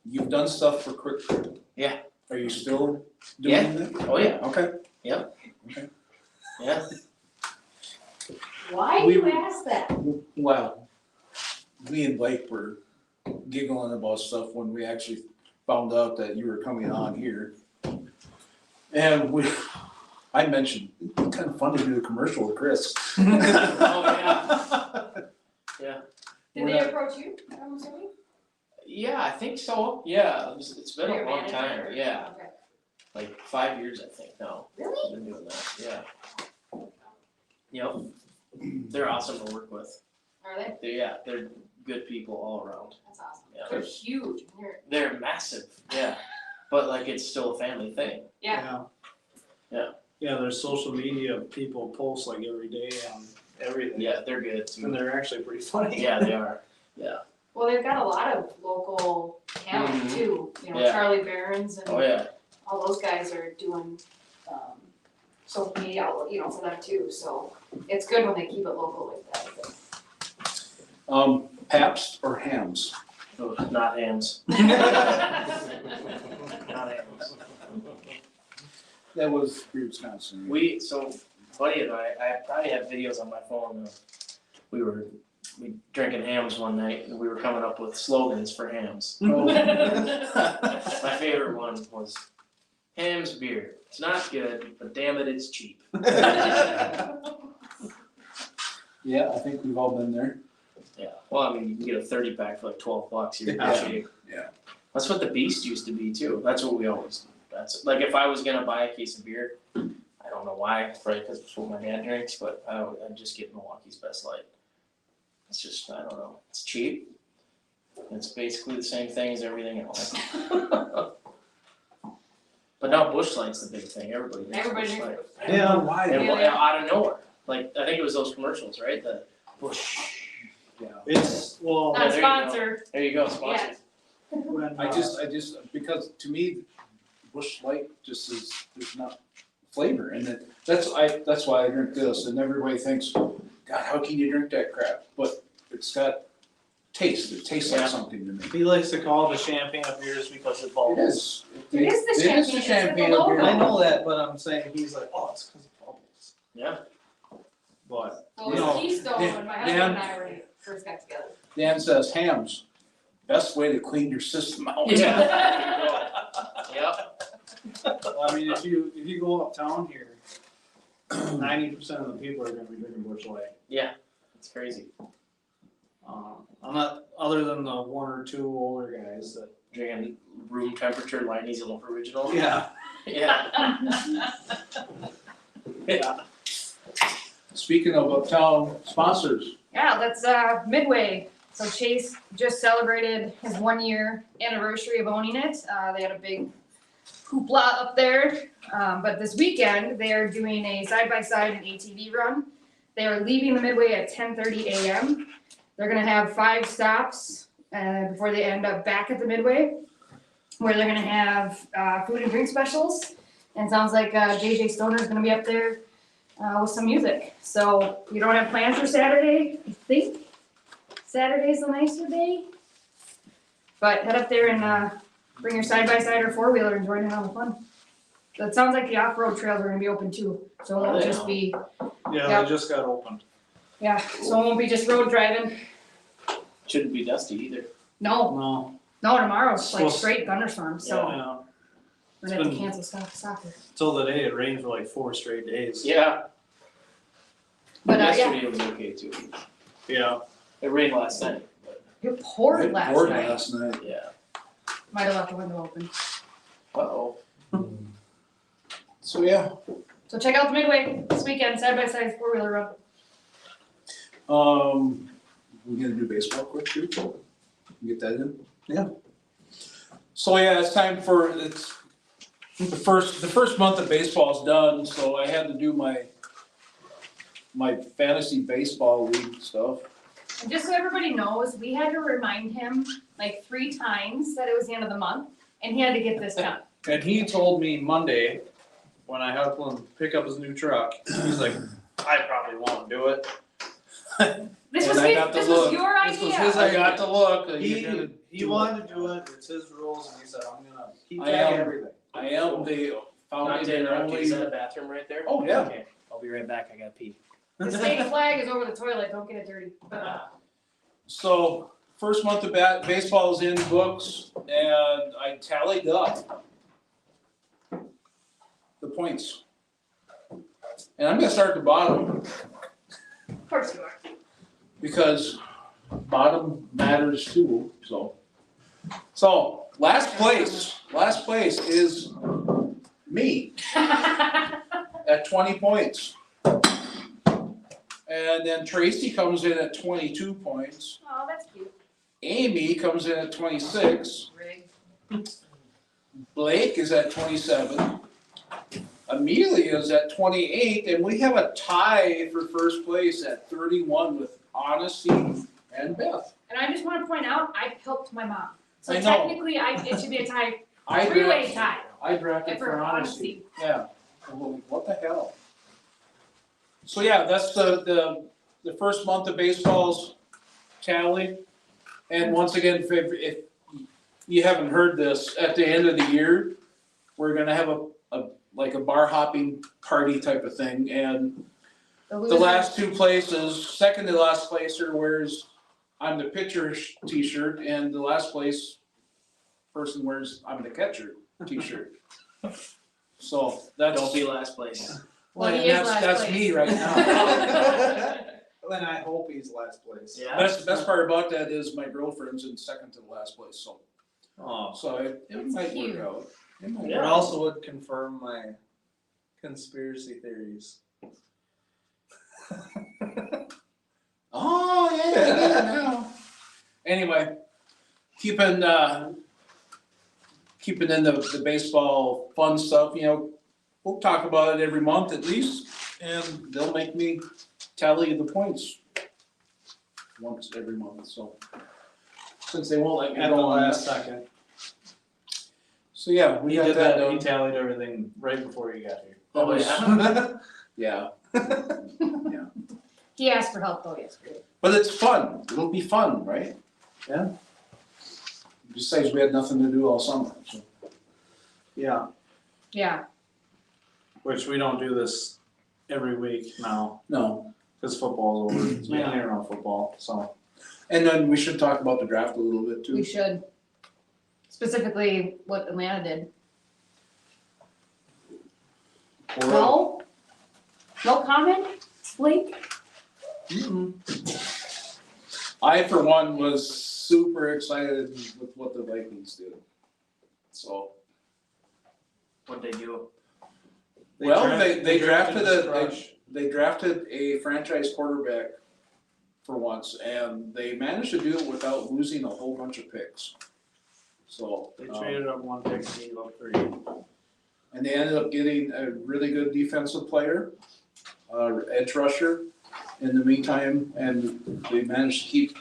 You've done stuff for Quick Trip. Yeah. Are you still doing that? Oh yeah, Okay. yeah. Why do We you were- ask that? Well, me and Blake were giggling about stuff when we actually found out that you were coming on here. And I mentioned, it'd be kind of fun to do a commercial with Chris. Oh, yeah. Did We're they not- approach you, I'm assuming? Yeah, I think so. Yeah, it's been Your a long manager? time. Yeah, Okay. like 5 years, I think now. Really? I've been doing that. Yeah. Yep. They're awesome to work with. Are they? They're good people all around. That's awesome. Yeah. They're huge, and They're massive. Yeah, but like it's still a family thing. Yeah. Yeah. Yeah, there's social media, people post like every day on everything. Yeah, they're good And too. they're actually pretty funny. Yeah, they are. Well, they've got a lot of local talent Mhm. too, you know, Yeah. Charlie Barons and Oh yeah. all those guys are doing, social media, you know, for them too, so it's good when they keep it local like that, but. Pabst or Hams? Oh, not hams. Not hams. That was Wisconsin. So buddy and I probably have videos on my phone of we drinking hams one night and we were coming up with slogans for hams. My favorite one was Hams beer. It's not good, but damn it, it's cheap. Yeah, I think we've all been there. Yeah. Well, I mean, you can get a 30-pack for like $12. You're in Yeah. good shape. Yeah. That's what the Beast used to be too. That's what we always. That's like if I was gonna buy a case of beer, I don't know why, probably because it's what my dad drinks, but I'd just get Milwaukee's Best Light. It's just I don't know. It's cheap. It's basically the same thing as everything else. But now Busch Light's the big thing. Everybody drinks Everybody Busch drinks Light. I don't know why. And Yeah, yeah. out of nowhere, like I think it was those commercials, right? The Busch. Yeah. It's, well, Not there you go. sponsored, There you go, sponsors. when, I just, because to me, Busch Light just is, there's not flavor in it. That's why I drink this, and everybody thinks, God, how can you drink that crap? But it's got taste, it tastes like Yeah. something to me. he likes to call it the champagne of beers because it It bubbles. is. It is the champagne, it's in the logo. I know that, but I'm saying, he's like, oh, it's because it bubbles. Yeah. But, well, You it know, was Keystone when my husband Dan- and I were first got together. Dan says Hams, best way to clean your system out. Yeah. Yep. well, I mean, if you go uptown here, 90% of the people are gonna be drinking Busch Light. Yeah. It's crazy. I'm not, other than the one or two older guys that. Drinking room temperature Liney's original. Yeah. Yeah. Yeah. Speaking of uptown sponsors, Yeah, that's Midway. So Chase just celebrated his 1 year anniversary of owning it. They had a big hoopla up there. But this weekend they are doing a side-by-side and ATV run. They are leaving the Midway at 10:30 a.m. They're gonna have 5 stops before they end up back at the Midway, where they're gonna have food and drink specials. And it sounds like JJ Stoner is gonna be up there with some music. So you don't have plans for Saturday, I think Saturday's the nicer day. But head up there and bring your side-by-side or four-wheeler and join in on the fun. So it sounds like the off-road trails are gonna be open too, so it Are won't they just now? be, Yeah, Yep. they just got opened. yeah, so it won't be just road driving. Shouldn't be dusty either. No, No. tomorrow's like Supposed- straight thunderstorm, so Yeah. we're gonna have to been- cancel soccer. Till the day it rained for like 4 straight days. Yeah. But yeah, Yesterday it was okay too. Yeah. It rained last night, but it poured it last poured night. last night. yeah. Might have left the window open. Uh-oh. So yeah, So check out the Midway this weekend, side-by-side four-wheeler run. we gonna do baseball quick too? Get that in? Yeah. So yeah, it's time for, it's the first month of baseball's done, so I had to do my fantasy baseball league stuff. And just so everybody knows, we had to remind him like 3 times that it was the end of the month, and he had to get this done. And he told me Monday, when I helped him pick up his new truck, he's like, I probably won't do it. This And was I got to this was look. your This was idea. his I got to look, He wanted to do it, it's his rules, and he said, I'm gonna keep I track of am- everything. I am the Not founding to and interrupt you, is that a only. bathroom right there? Oh, yeah. Okay, I'll be right back, I gotta pee. The state flag is over the toilet, don't get it dirty. So, first month of baseball is in books, and I tallied up the points. And I'm gonna start at the bottom Of course you are. because bottom matters too, so. So, last place is me at 20 points. And then Tracy comes in at 22 points. Oh, that's cute. Amy comes in at 26. Rig. Blake is at 27. Amelia is at 28, and we have a tie for first place at 31 with Honesty and Beth. And I just wanna point out, I helped my mom. So I know. technically, it should be a tie, I three-way drafted, tie, I drafted for for Honesty. honesty. Yeah. Well, what the hell? So yeah, that's the first month of baseball's tally. And once again, if you haven't heard this, at the end of the year, we're gonna have a like a bar hopping party type of thing, and the loser- last two places, second to last placer wears, I'm the pitcher t-shirt, and the last place person wears, I'm the catcher t-shirt. So that's. Don't be last place. Well, he is that's last that's place. me right now. Then I hope he's last place. Yeah. Best part about that is my girlfriend's in second to the last place, so Oh, it That's might cute. work out. It might it work out. also would confirm my conspiracy theories. Oh, yeah. Anyway, keeping in the baseball fun stuff, we'll talk about it every month at least, and they'll make me tally the points once every month, so. Since they won't let me At the go on last that. second. So yeah, we He got did that that, he done. tallied everything right before you got here. That was- yeah? Yeah, He asked for help though yesterday. but it's fun, it'll be fun, right? Yeah. Besides, we had nothing to do all summer, so. Yeah, Yeah, which we don't do this every week now, No, cause football's over, it's mainly around football, so. and then we should talk about the draft a little bit we too. should. Specifically what Atlanta did. No? No comment, Blake? I, for one, was super excited with what the Vikings did. So, What'd they do? they drafted a they drafted a franchise quarterback for once, and they managed to do it without losing a whole bunch of picks. So, They traded up one pick, and gave up 3. and they ended up getting a really good defensive player, edge rusher in the meantime, and they managed to keep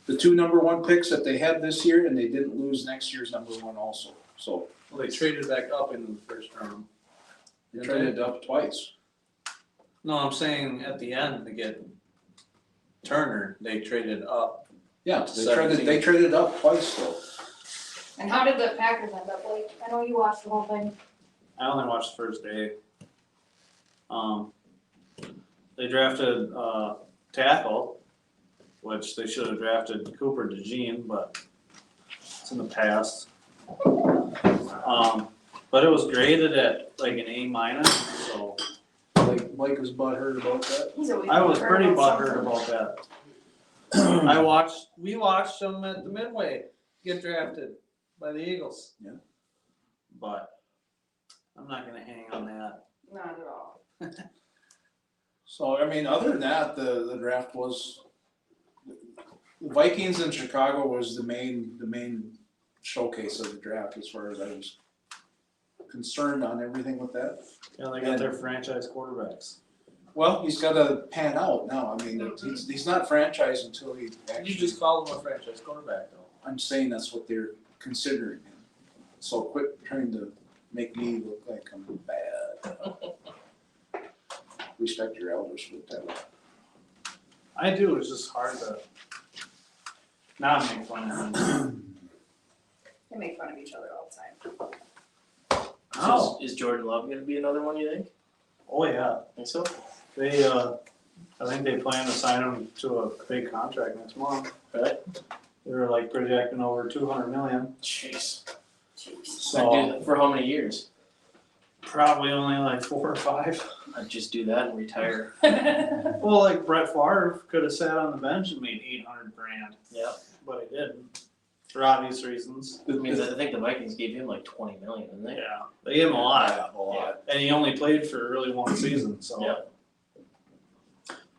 the 2 number 1 picks that they had this year, and they didn't lose next year's number 1 also. So Well, they traded back up in the first round. they traded up twice. No, I'm saying at the end to get Turner, they traded up. Yeah, they 17. traded up twice though. And how did the Packers end up, Blake? I know you watched the whole thing. I only watched the first day. They drafted tackle, which they should have drafted Cooper DeJean, but it's in the past. But it was graded at like an A-, so Mike was butthurt about that. He's always I was butthurt pretty about butthurt something. about that. We watched them at the Midway get drafted by the Eagles. Yeah. But I'm not gonna hang on that. Not at all. So, I mean, other than that, the draft was, the Vikings in Chicago was the main showcase of the draft as far as I was concerned on everything with that. Yeah, they got their franchise quarterbacks. Well, he's gotta pan out now. I mean, he's not franchised until he You actually, just call him a franchise quarterback though. I'm saying that's what they're considering him. So quit trying to make me look like I'm bad. Respect your elders with that. I do, it's just hard to not make fun of them. They make fun of each other all the time. Oh, Is Jordan Love gonna be another one, you think? oh yeah, Think so? they, I think they plan to sign him to a big contract next month. Really? They're like projecting over 200 million, Jeez. Jeez. so For how many years? probably only like 4 or 5. I'd just do that and retire. Well, like Brett Favre could have sat on the bench and made $800,000, Yeah. but he didn't, for obvious reasons. I mean, I think the Vikings gave him like 20 million, didn't they? Yeah, they gave him a lot, Yeah, a lot. and he only played for really one season, so. Yeah.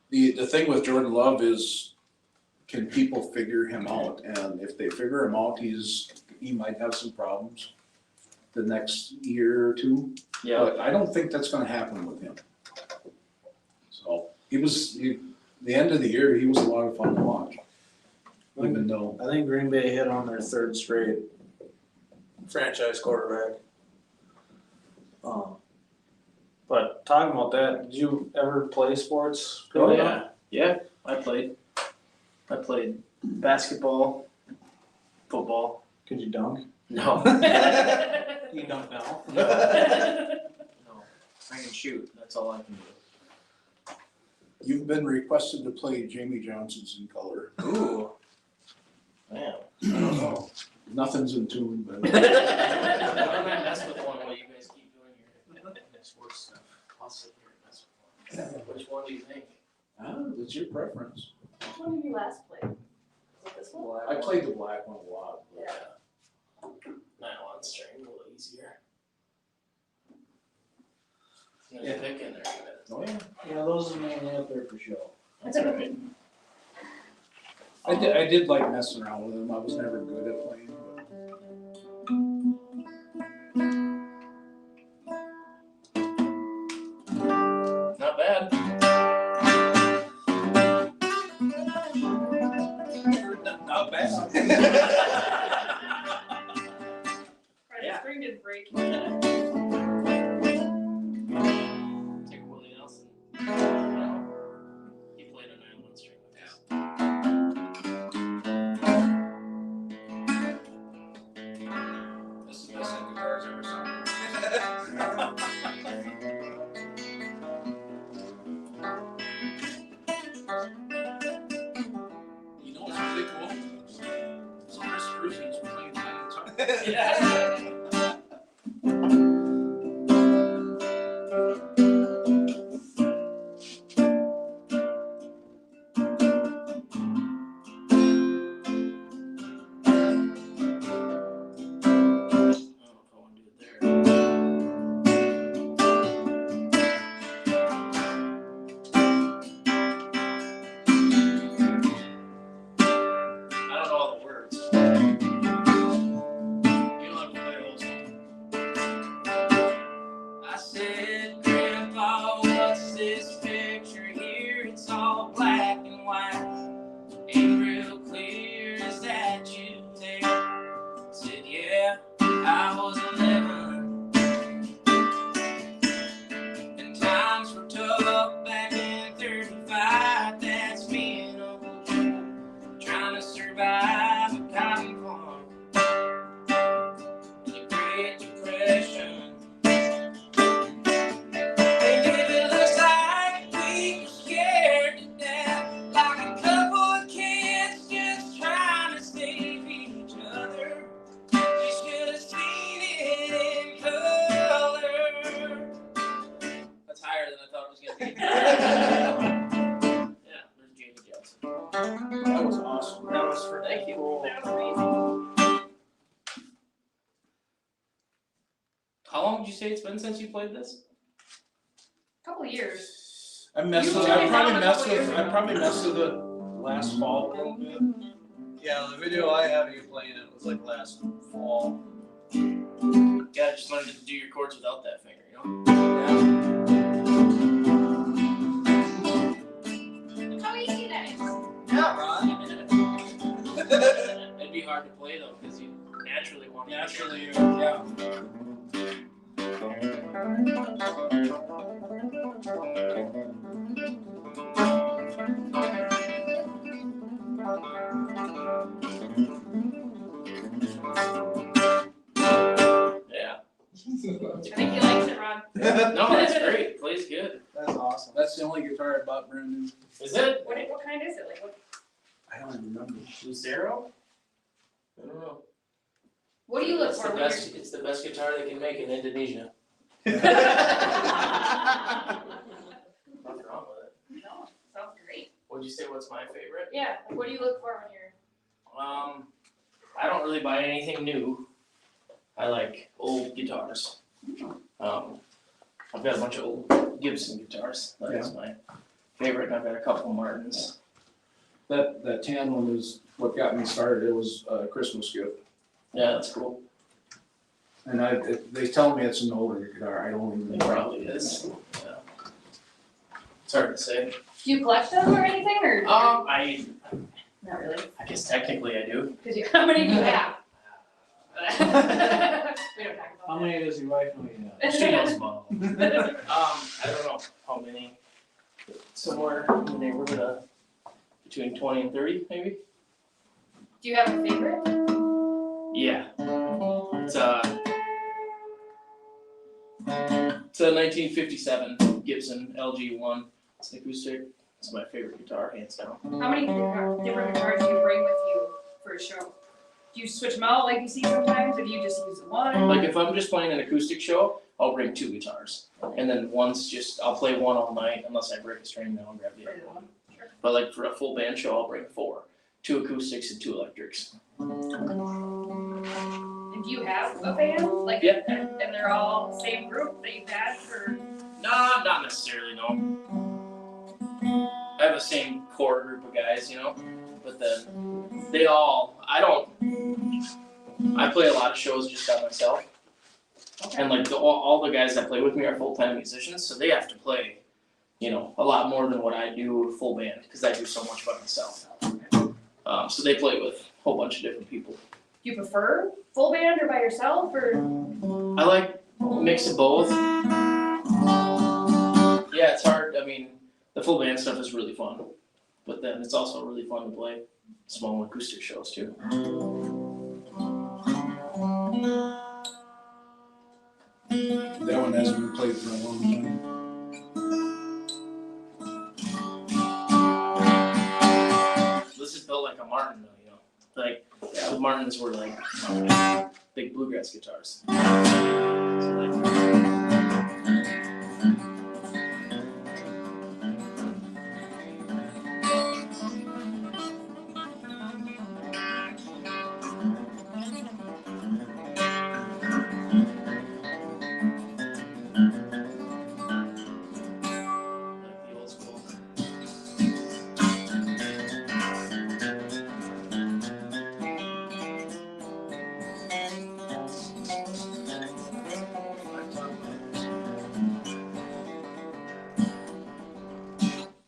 The thing with Jordan Love is, can people figure him out? And if they figure him out, he might have some problems the next year or two. Yeah. But I don't think that's gonna happen with him. So, the end of the year, he was a lot of fun to watch. Even though, I think Green Bay hit on their third straight franchise quarterback. But talking about that, did you ever play sports Oh growing yeah, up? yeah. I played basketball, football. Could you dunk? No, You dunk now. no. I can shoot. That's all I can do. you've been requested to play Jamie Johnson's In Color. Ooh, man. I don't know. Nothing's in tune, but. Why don't I mess with one while you guys keep doing your sports stuff? I'll sit here and mess with one. Which one do you think? It's your preference. Which one did you last play? Was it this one? I played the black one a lot. Yeah. Nylon string, a little easier. There's a pick in there even. Oh, yeah. Yeah, those are mainly up there for show. That's alright. I did like messing around with them. I was never good at playing, but. Not bad. Not bad. Right, Yeah. the spring didn't break. Take Willie Nelson. He played a nylon string with us. This is the best thing guitar's ever sung. You know what's really cool? So Chris Cruising's playing guitar. Yeah. I don't know if I want to do it there. I don't know all the words. You don't have to play those ones. I said, Grandpa, what's this picture here? It's all black and white. Ain't real clear, is that you there? I said, yeah, I was 11. And times were tough back in 35. That's me and Uncle Joe trying to survive a cotton farm. The Great Depression. It looks like we were scared to death, like a couple of kids just trying to save each other. You should have seen it in color. That's higher than I thought it was gonna be. Yeah, there's Jamie Johnson. That was awesome. That was for. Thank you. That was amazing. How long did you say it's been since you played this? Couple years. I probably messed with it last fall a little bit. Yeah, the video I have you playing it was like last fall. Yeah, just learned to do your chords without that finger, you know? Look how easy that is. Yeah, Ron. It'd be hard to play though, because you naturally want to. Naturally, yeah. Yeah. I think he likes it, Ron. No, that's great. Plays good. That's awesome. That's the only guitar I bought brand new. Is it? What kind is it? Like what? I don't remember. Lucero? I don't know. What do you look It's for the when you're? best. It's the best guitar they can make in Indonesia. Nothing wrong with it. No, sounds great. What'd you say, what's my favorite? Yeah, like, what do you look for when you're? I don't really buy anything new. I like old guitars. I've got a bunch of old Gibson guitars. That's my favorite, and I've got a couple Martins. That tan one is what got me started. It was a Christmas gift. Yeah, that's cool. And they tell me it's an older guitar. I don't even It know. probably is. Yeah. It's hard to say. Do you collect them or anything, or? I Not really. guess technically I do. How many do you have? We don't talk How about many does your wife know you have? She knows about them. I don't know how many. Somewhere in the neighborhood of between 20 and 30, maybe. Do you have a favorite? Yeah. It's a 1957 Gibson LG1. It's an acoustic. It's my favorite guitar, hands down. How many different guitars do you bring with you for a show? Do you switch them out like you see sometimes, or do you just use the one? Like if I'm just playing an acoustic show, I'll bring 2 guitars. And then I'll play one all night unless I break a string, then I'll grab the other one. But like for a full band show, I'll bring 4. 2 acoustics and 2 electrics. And do you have a band? Like, Yeah. and they're all the same group that you've had for? Nah, not necessarily, no. I have the same core group of guys, but then I play a lot of shows just by myself. And like all the guys that play with me are full-time musicians, so they have to play, a lot more than what I do full band, because I do so much by myself. So they play with a whole bunch of different people. Do you prefer full band or by yourself, or? I like a mix of both. Yeah, it's hard. I mean, the full band stuff is really fun, but then it's also really fun to play small acoustic shows too. That one hasn't been played for a long time. This is built like a Martin though, Like, the Martins were like big bluegrass guitars. So like, the old school.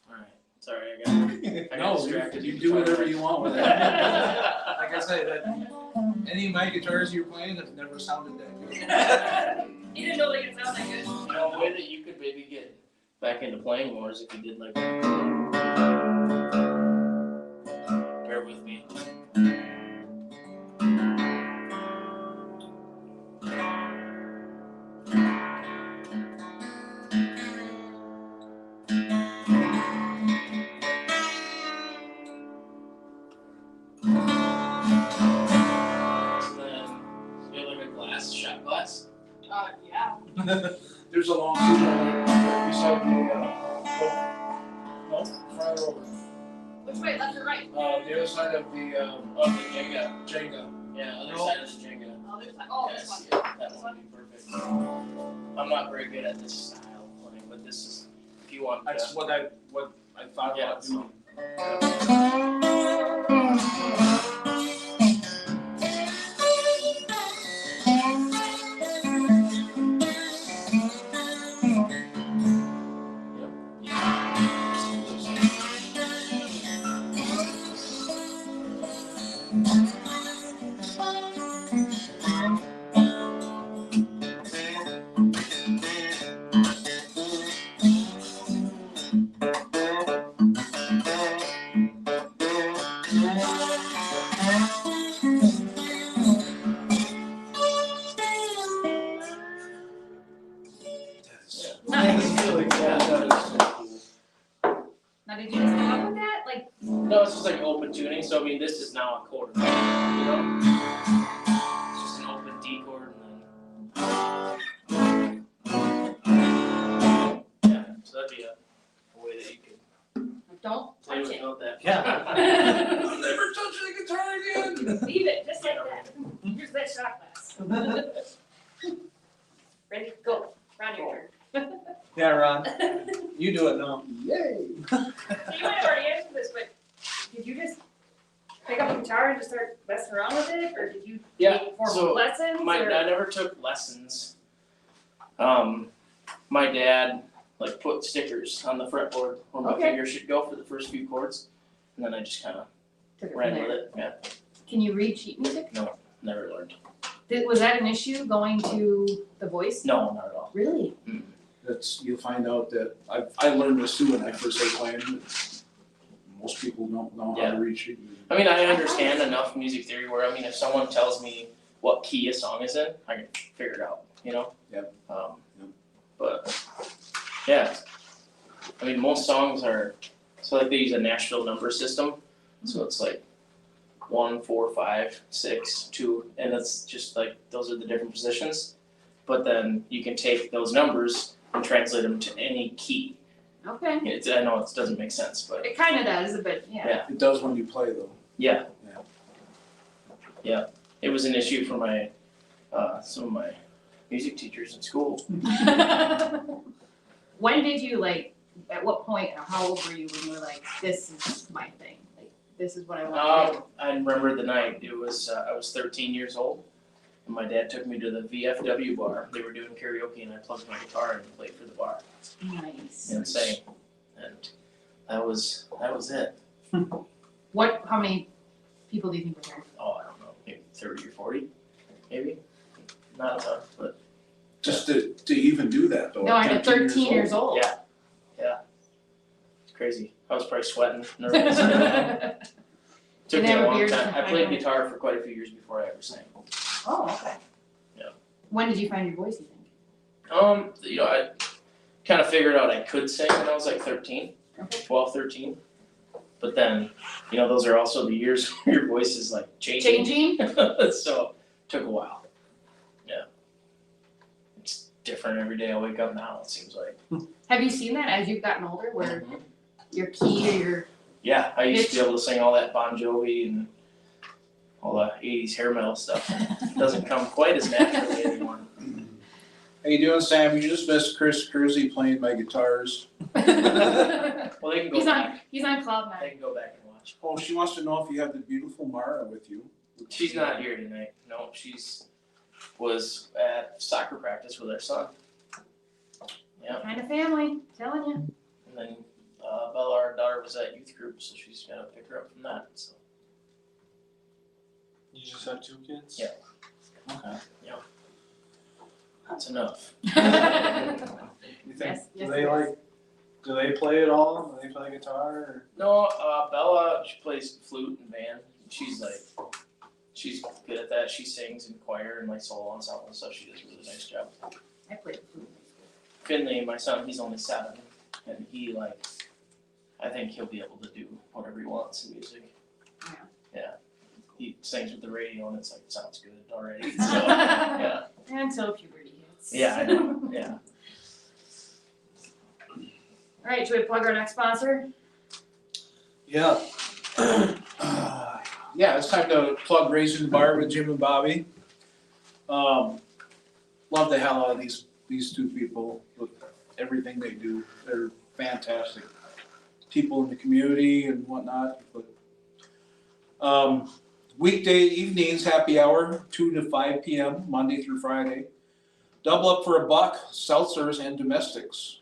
Alright, sorry, I got No, distracted. you do whatever you want with it. Yeah. Like I said, any of my guitars you're playing have never sounded that good. You didn't know they could sound that good. A way that you could maybe get back into playing more is if you did like. Bear with me. So then, you have like a shot glass. Yeah. There's a long seat over beside the, no, front row. Which way, left or right? The other side of the, Of the Jenga. Jenga. Yeah, other No. side of the Jenga. Oh, there's like, oh, this Yes, one. yeah, that one would be perfect. I'm not very good at this style playing, but this is, if you want. That's what I thought Yeah, about doing. Nice. Really, Yeah, that is so cool. Now, did you just come up with that? Like, No, it's just like open tuning, so I mean, this is now a quarter. Leave it, just like that. Here's that shot glass. Ready, go, Ron, your Yeah, Ron, turn. you do it now. Yay. So you might have already answered this, but did you just pick up a guitar and just start messing around with it, or did you Yeah, take formal so lessons? I or? never took lessons. My dad like put stickers on the fretboard where my Okay. finger should go for the first few chords, and then I just kind of Took it from ran there. with it. Yeah, Can you read sheet music? never learned. Was that an issue going to The Voice? No, not at all. Really? That's, you'll find out that, I learned this too when I first started playing. Most people don't know how Yeah. to read sheet music. I mean, I understand enough music theory where, I mean, if someone tells me what key a song is in, I can figure it out, you know? Yep. Yep. But, yeah. I mean, most songs are, so like they use a Nashville number system, so it's like 1, 4, 5, 6, 2, and it's just like, those are the different positions. But then you can take those numbers and translate them to any key. Okay. I know it doesn't make sense, but It kind of does, but yeah. Yeah. It does when you play though. yeah. Yeah. Yeah, it was an issue for my, some of my music teachers in school. When did you like, at what point, or how old were you when you were like, this is my thing? Like, this is what I want to do? I remember the night, it was, I was 13 years old, and my dad took me to the VFW bar. They were doing karaoke, and I plugged my guitar in and played for the bar Nice. and sang. And that was it. How many people do you think were there? Oh, I don't know, maybe 30 or 40, maybe? Not a ton, but Just to even do that though. No, at I'm 13 years old. Yeah. it's crazy. I was probably sweating, nervous. Took And me they a were long beers time. I and played wine. guitar for quite a few years before I ever sang. Oh, okay. Yeah. When did you find your voice, you think? You know, I kind of figured out I could sing when I was like 13, Okay. 12, 13. But then, you know, those are also the years where your voice is like changing. Changing? So, took a while. Yeah. It's different every day I wake up now, it seems like. Have you seen that as you've gotten older, where your key or your, Yeah, I used to be Pitch. able to sing all that Bon Jovi and all the 80s hair metal stuff. It doesn't come quite as naturally anymore. How you doing, Sam? You just missed Chris Cruzy playing my guitars. Well, they can go back. he's on cloud They nine. can go back and watch. Oh, she wants to know if you have the beautiful Mara with you. She's not here tonight. No, was at soccer practice with our son. Yeah, Kind of family, telling you. and then Bella, our daughter, was at youth group, so she's gotta pick her up from that. So You just have 2 kids? Yeah. Okay. that's enough. You think, Yes, yes, do they yes. do they play at all? Do they play guitar or? No, Bella, she plays flute and band. She's good at that. She sings in choir and like solo ensemble and stuff. She does a really nice job. I played the flute. Finley, my son, he's only 7, and he I think he'll be able to do whatever he wants in music. Yeah. Yeah. He sings with the radio and it's like, sounds good already, so, yeah. Until puberty hits. Yeah, I know, yeah. All right, should we plug our next sponsor? Yeah. Yeah, it's time to plug Raising the Bar with Jim and Bobby. Love the hell out of these two people with everything they do. They're fantastic people in the community and whatnot. But weekday evenings, happy hour, 2 to 5 p.m., Monday through Friday. Double up for $1, seltzers and domestics.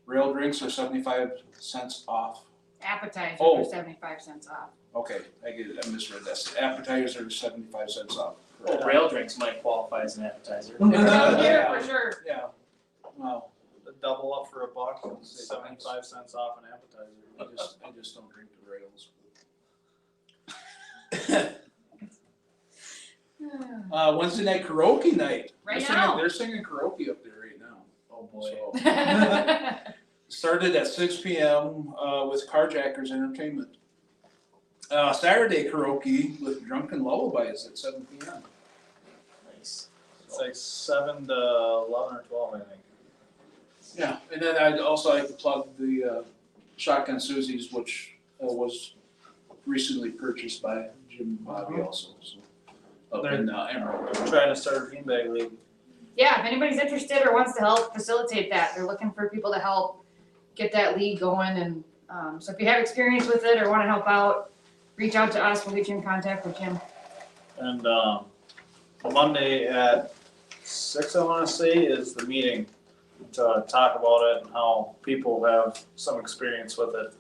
Rail drinks are 75 cents off. Appetizers Oh. are 75 cents off. Okay, I get it, I misread that. Appetizers are 75 cents off. Well, rail drinks might qualify as an appetizer. Around here for sure. Yeah, wow, The double up for $1 and 75 cents off an appetizer. I just don't drink the rails. Wednesday night karaoke night. Right They're now. They're singing karaoke up there right now. Oh, boy. So, started at 6 p.m. With Carjackers Entertainment. Saturday karaoke with Drunken Lullabies at 7 p.m. Nice. It's like 7 to 11 or 12, I think. Yeah, and then I'd also like to plug the Shotgun Susie's, which was recently purchased by Jim Jim and Bobby also, so. Up in Emerald. Trying to start a beanbag league. Yeah, if anybody's interested or wants to help facilitate that, they're looking for people to help get that league going. And so if you have experience with it or want to help out, reach out to us. We'll get you in contact with Jim. And Monday at 6, I wanna say, is the meeting to talk about it and how people have some experience with it,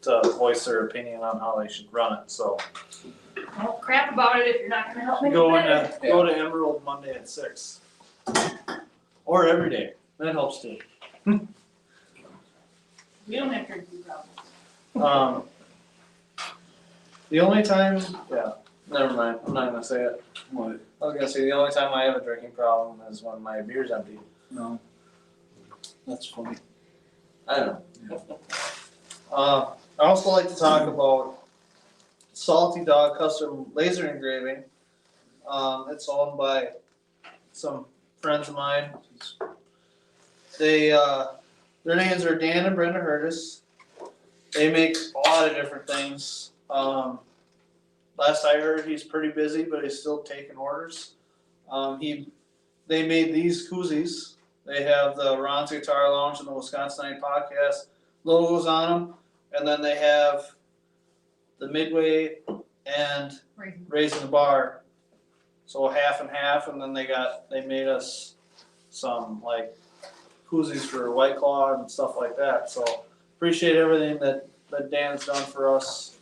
to voice their opinion on how they should run it, so. Don't crap about it if you're not going to help me. Go to Emerald Monday at 6. Or every day, that helps too. We don't have drinking problems. The only time, never mind, I'm not gonna say it. What? I was gonna say, the only time I have a drinking problem is when my beer's empty. No. That's funny. I don't know. I also like to talk about Salty Dog Custom Laser Engraving. It's owned by some friends of mine. They, their names are Dan and Brenda Hurtis. They make a lot of different things. Last I heard, he's pretty busy, but he's still taking orders. They made these koozies. They have the Ron's Guitar Lounge and the Wisconsin Night Podcast logos on them, and then they have the Midway and Raising the Bar. So half and half, and then they made us some like koozies for White Claw and stuff like that. So appreciate everything that Dan's done for us.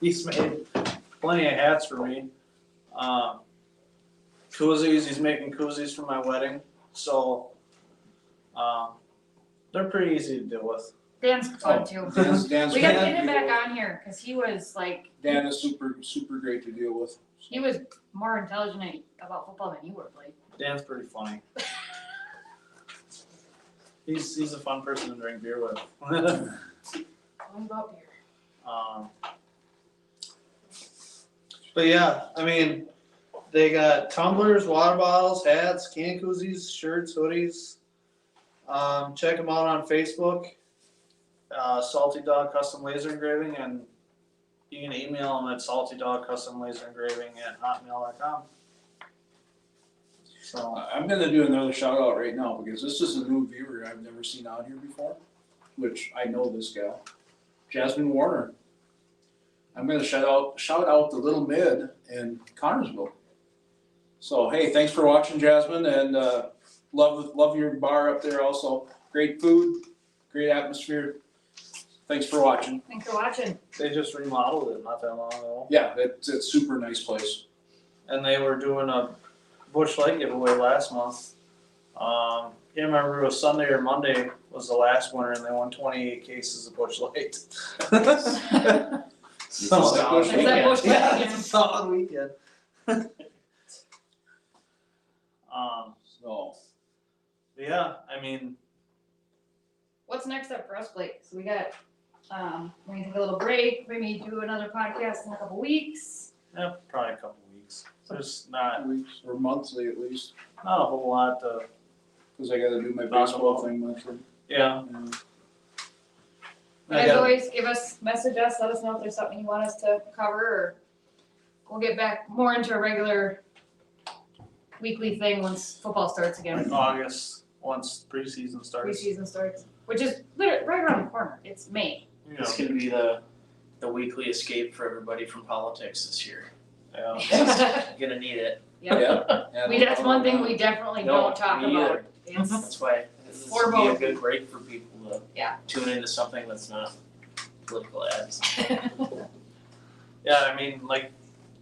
He's made plenty of hats for me. Koozies, he's making koozies for my wedding. So they're pretty easy to deal with. Dan's fun too. Dan's We gotta great get him to back deal on here because he was like, with. Dan is super great to deal with. he was more intelligent about football than you were, Blake. Dan's pretty funny. He's a fun person to drink beer with. Tell him about beer. But yeah, I mean, they got tumblers, water bottles, hats, can koozies, shirts, hoodies. Check them out on Facebook. Salty Dog Custom Laser Engraving, and you can email them at saltydogcustomlaserengraving@hotmail.com. So I'm gonna do another shout out right now because this is a new viewer I've never seen out here before, which I know this gal, Jasmine Warner. I'm gonna shout out the Little Mid in Connersville. So hey, thanks for watching, Jasmine, and love your bar up there also. Great food, great atmosphere. Thanks for watching. Thanks for watching. they just remodeled it not that long ago, Yeah, it's a super nice place. and they were doing a Busch Light giveaway last month. Can't remember if it was Sunday or Monday was the last winner, and they won 28 cases of Busch Light. So, It's that Busch It's that Busch Light yeah, weekend. it's a solid weekend. So Yeah, I mean, What's next up for us, Blake? So we got, we're gonna take a little break, maybe do another podcast in a couple weeks. probably a couple weeks. There's not weeks or monthly at least, a whole lot to, because I gotta do my baseball thing monthly. yeah. I As got- always, message us, let us know if there's something you want us to cover, or we'll get back more into a regular weekly thing once football starts again, in August, once preseason starts. preseason starts, which is literally right around the corner. It's May. You know, It's gonna be the weekly escape for everybody from politics this year. yeah. You're gonna need it. Yep. Yeah, That's one thing we definitely No, don't talk me about. either. It's, That's why this Or would be a both. good break for people to Yeah. tune into something that's not political ads. Yeah, I mean, like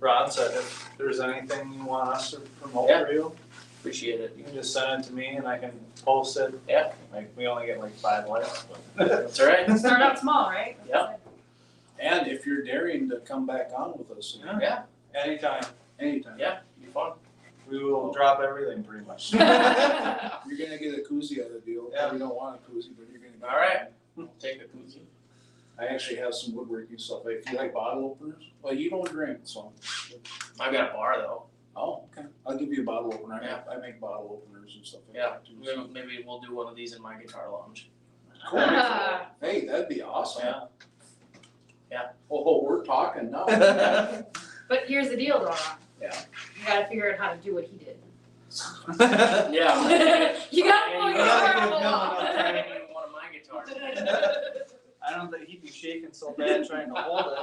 Rod said, if there's anything you want us to promote Yeah. for you, Appreciate it. you can just send it to me and I can post it. Yeah. Like, we only get like 5 likes, but. That's all right. start out small, right? Yeah. And if you're daring to come back on with us, Yeah. Anytime, anytime. Yeah. Be fun. we will drop everything pretty much. You're gonna get a koozie out of the deal. Yeah. You don't want a koozie, but you're gonna get All right. We'll take a koozie. I actually have some woodworking stuff. If you like bottle openers, well, you don't drink, so. I've got a bar though. Oh, okay. I'll give you a bottle opener. Yeah. I make bottle openers and stuff like Yeah. that too. so. Maybe we'll do one of these in my guitar lounge. Cool. Hey, that'd be awesome. Yeah. Yeah. Oh, we're talking now. But here's the deal though, Ron. Yeah. You gotta figure out how to do what he did. Yeah. You gotta pull And your you gotta arm give him along. enough trying to get one of my guitars. I don't think he'd be shaking so bad trying to hold it.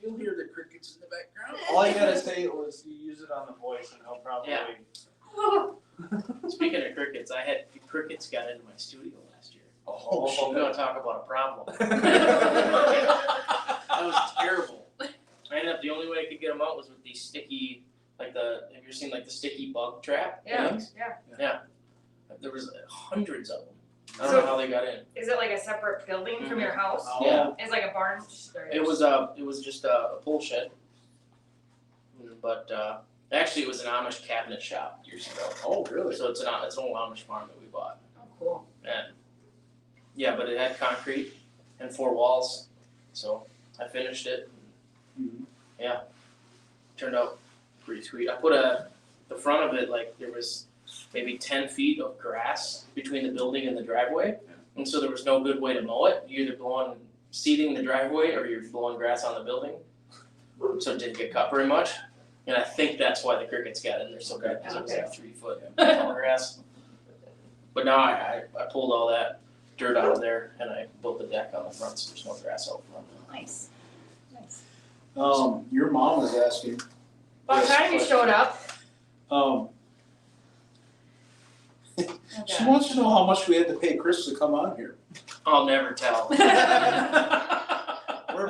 You'll hear the crickets in the background. All you gotta say was you use it on the voice and he'll probably. Yeah. Speaking of crickets, I had crickets got into my studio last year. Oh, We're gonna talk about a problem. That was terrible. I ended up, the only way I could get them out was with these sticky, have you ever seen like the sticky bug trap Yeah, things? yeah. Yeah. There was hundreds of them. I don't So- know how they got in. Is it like a separate building from your house? Oh. Yeah. It's like a barn? It was just a pull shed. But, actually it was an Amish cabinet shop years ago. Oh, really? So it's an old Amish farm that we bought. Oh, cool. And, yeah, but it had concrete and 4 walls, so I finished it. Mhm. Yeah, turned out pretty sweet. I put the front of it, like, there was maybe 10 feet of grass between the building and the driveway. And so there was no good way to mow it. You're either seeding the driveway or you're blowing grass on the building. So it didn't get cut very much. And I think that's why the crickets got in there so good, because it was like 3 foot tall grass. But now I pulled all that dirt out of there and I built the deck on the front so there's no grass out front. Nice. Nice. Your mom was asking, About time you showed up. she wants to know how much we had to pay Chris to come on here. I'll never tell. We're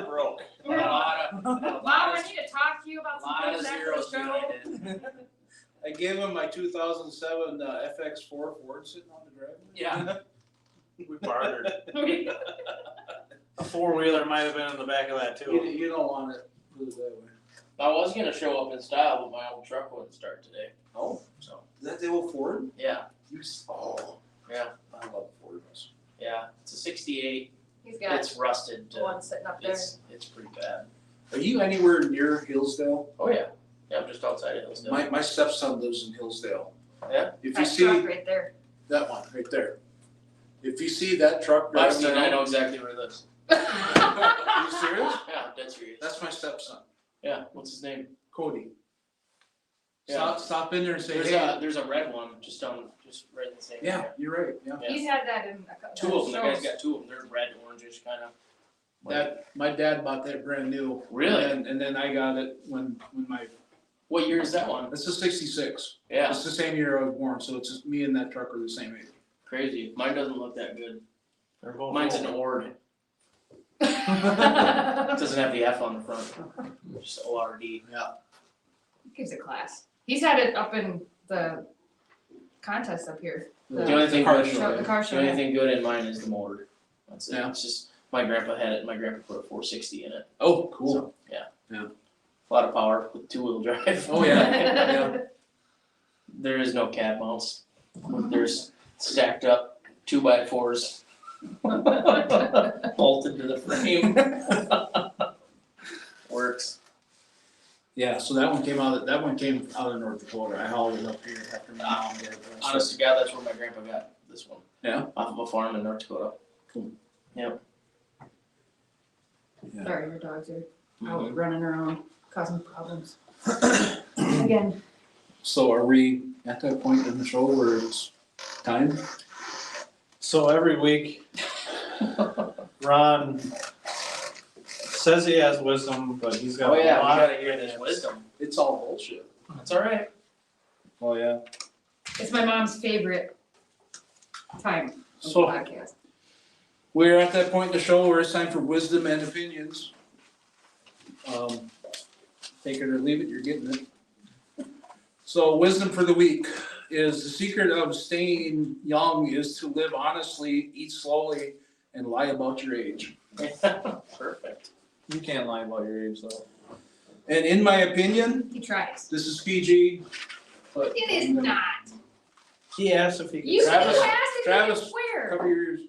broke. A lot of Mom, I need to talk to you about some lot of things after zeros the show. behind it. I gave him my 2007 FX4 Ford sitting on the driveway. Yeah. We bartered. A 4-wheeler might have been in the back of that You, too. you don't want it, put it that way. I was gonna show up in style, but my old truck wouldn't start today. Oh, So, is that the old Ford? yeah, Oh. Yeah. I love Fords. yeah, it's a 68, He's got it's rusted, one sitting up there. it's pretty bad. Are you anywhere near Hillsdale? Oh, yeah, yeah, I'm just outside of Hillsdale. My stepson lives in Hillsdale. Yeah? If you That see truck right there. that one right there, if you see that truck I've driving seen, I know around, exactly where it lives. are you serious? Yeah, that's serious. That's my stepson, Yeah, what's his name? Cody. Yeah. Stop in there and say, There's hey. there's a red one, just right in the same Yeah, area. you're right, yeah. Yeah. He's had that in a couple Two of them, the guy's shows. got 2 of them, they're red, orangish, kinda. That, my dad bought that brand new. Really? And then I got it when my, What year is that one? it's a 66. Yeah, It's the same year I was born, so it's just me and that truck are the same age. crazy. Mine doesn't look that good. They're both Mine's an old. Ord. It doesn't have the F on the front, just ORD. Gives it class. He's had it up in the contest up here. The only thing car good- show, The car The show. only thing good in mine is the motor. That's it. Yeah. It's just my grandpa had it. My grandpa put a 460 in it. Oh, cool. So, a lot of power with 2-wheel drive. Oh, yeah. There is no cab mounts. There's stacked up 2x4s bolted to the frame. Works. Yeah, so that one came out of North Dakota. I hauled it up here after my mom did it. Honest to God, that's where my grandpa got this one. Yeah? Off of a farm in North Dakota. Sorry, your dogs are Mhm. out running around causing problems. Again. So are we at that point in the show where it's time? So every week, Ron says he has wisdom, but he's got Oh a yeah, we lot gotta of hear this wisdom. It's all bullshit. That's alright. Oh, yeah. It's my mom's favorite time of the So- podcast. We're at that point in the show where it's time for wisdom and opinions. Take it or leave it, you're getting it. So wisdom for the week is the secret of staying young is to live honestly, eat slowly, and lie about your age. Perfect. You can't lie about your age though. And in my opinion, He tries. this is PG, but. It is not. He asked if he could. You Travis- asked if you Travis, could swear. Cover your ears.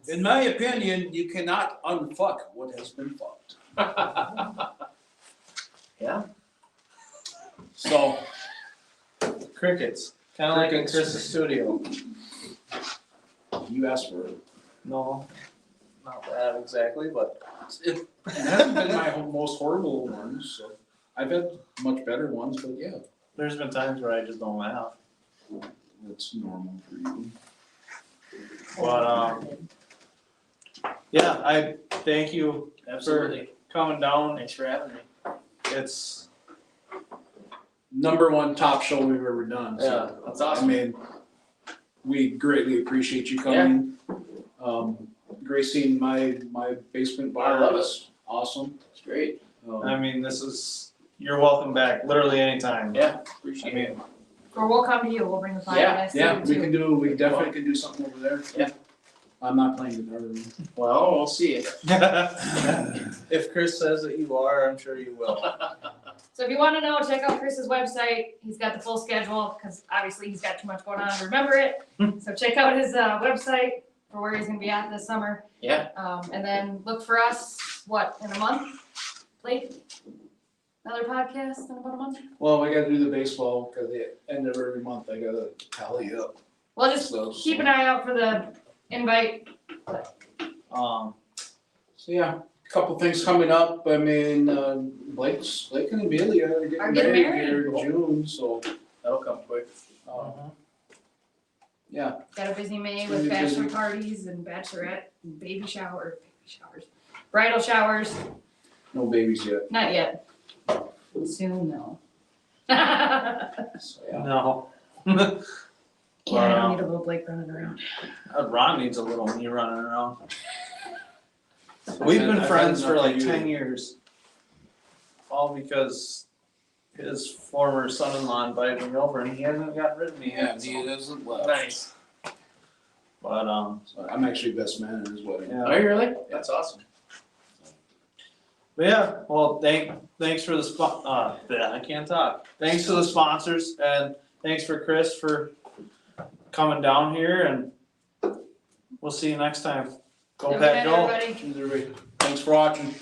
In my opinion, you cannot unfuck what has been fucked. Yeah. So, Crickets, kinda like in Crickets. Chris's studio. you asked for it. No, not that exactly, but It hasn't been my most horrible ones, so I've had much better ones, but yeah, There's been times where I just don't laugh. that's normal for you. But, yeah, I thank you Absolutely. coming down. Thanks for having me. It's, Number one top show we've ever done, Yeah, so. that's I awesome. mean, we greatly appreciate you coming. Gracing my basement bar. I love it. is awesome. It's great. I mean, you're welcome back, literally anytime. Yeah, I appreciate mean, it. Or we'll come to you, we'll bring the fire Yeah, guys to Yeah, you we too. definitely can do something over there. Yeah. I'm not playing guitar. Well, we'll see. if Chris says that you are, I'm sure you will. So if you wanna know, check out Chris's website, he's got the full schedule, cause obviously he's got too much going on to remember it. So check out his, website for where he's gonna be at this summer. Yeah. And then look for us, in a month? Blake? Another podcast in about a month? Well, I gotta do the baseball, cause the end of every month, I gotta tally up. Well, just So, keep an eye out for the invite. So yeah, a couple things coming up. I mean, Blake and Amelia are Are getting getting married here in June, so, That'll come quick. yeah. Got a busy May It's with gonna be busy. bachelor parties and bachelorette and baby showers, bridal showers, No babies yet, not yet. Soon though. so yeah. No. Yeah, I don't need a little Blake running around. Ron needs a little me running around. We've been I've had friends enough for of like you. 10 years. All because his former son-in-law invited me over and he hasn't gotten rid of me Yeah, yet. he doesn't left. Nice. But, So I'm actually best man at his wedding. yeah. Are you really? That's awesome. But yeah, well, thanks for the I can't talk. Thanks to the sponsors and thanks for Chris for coming down here and we'll see you next time. Go Have a good Pat, night, go. everybody. Thanks for watching.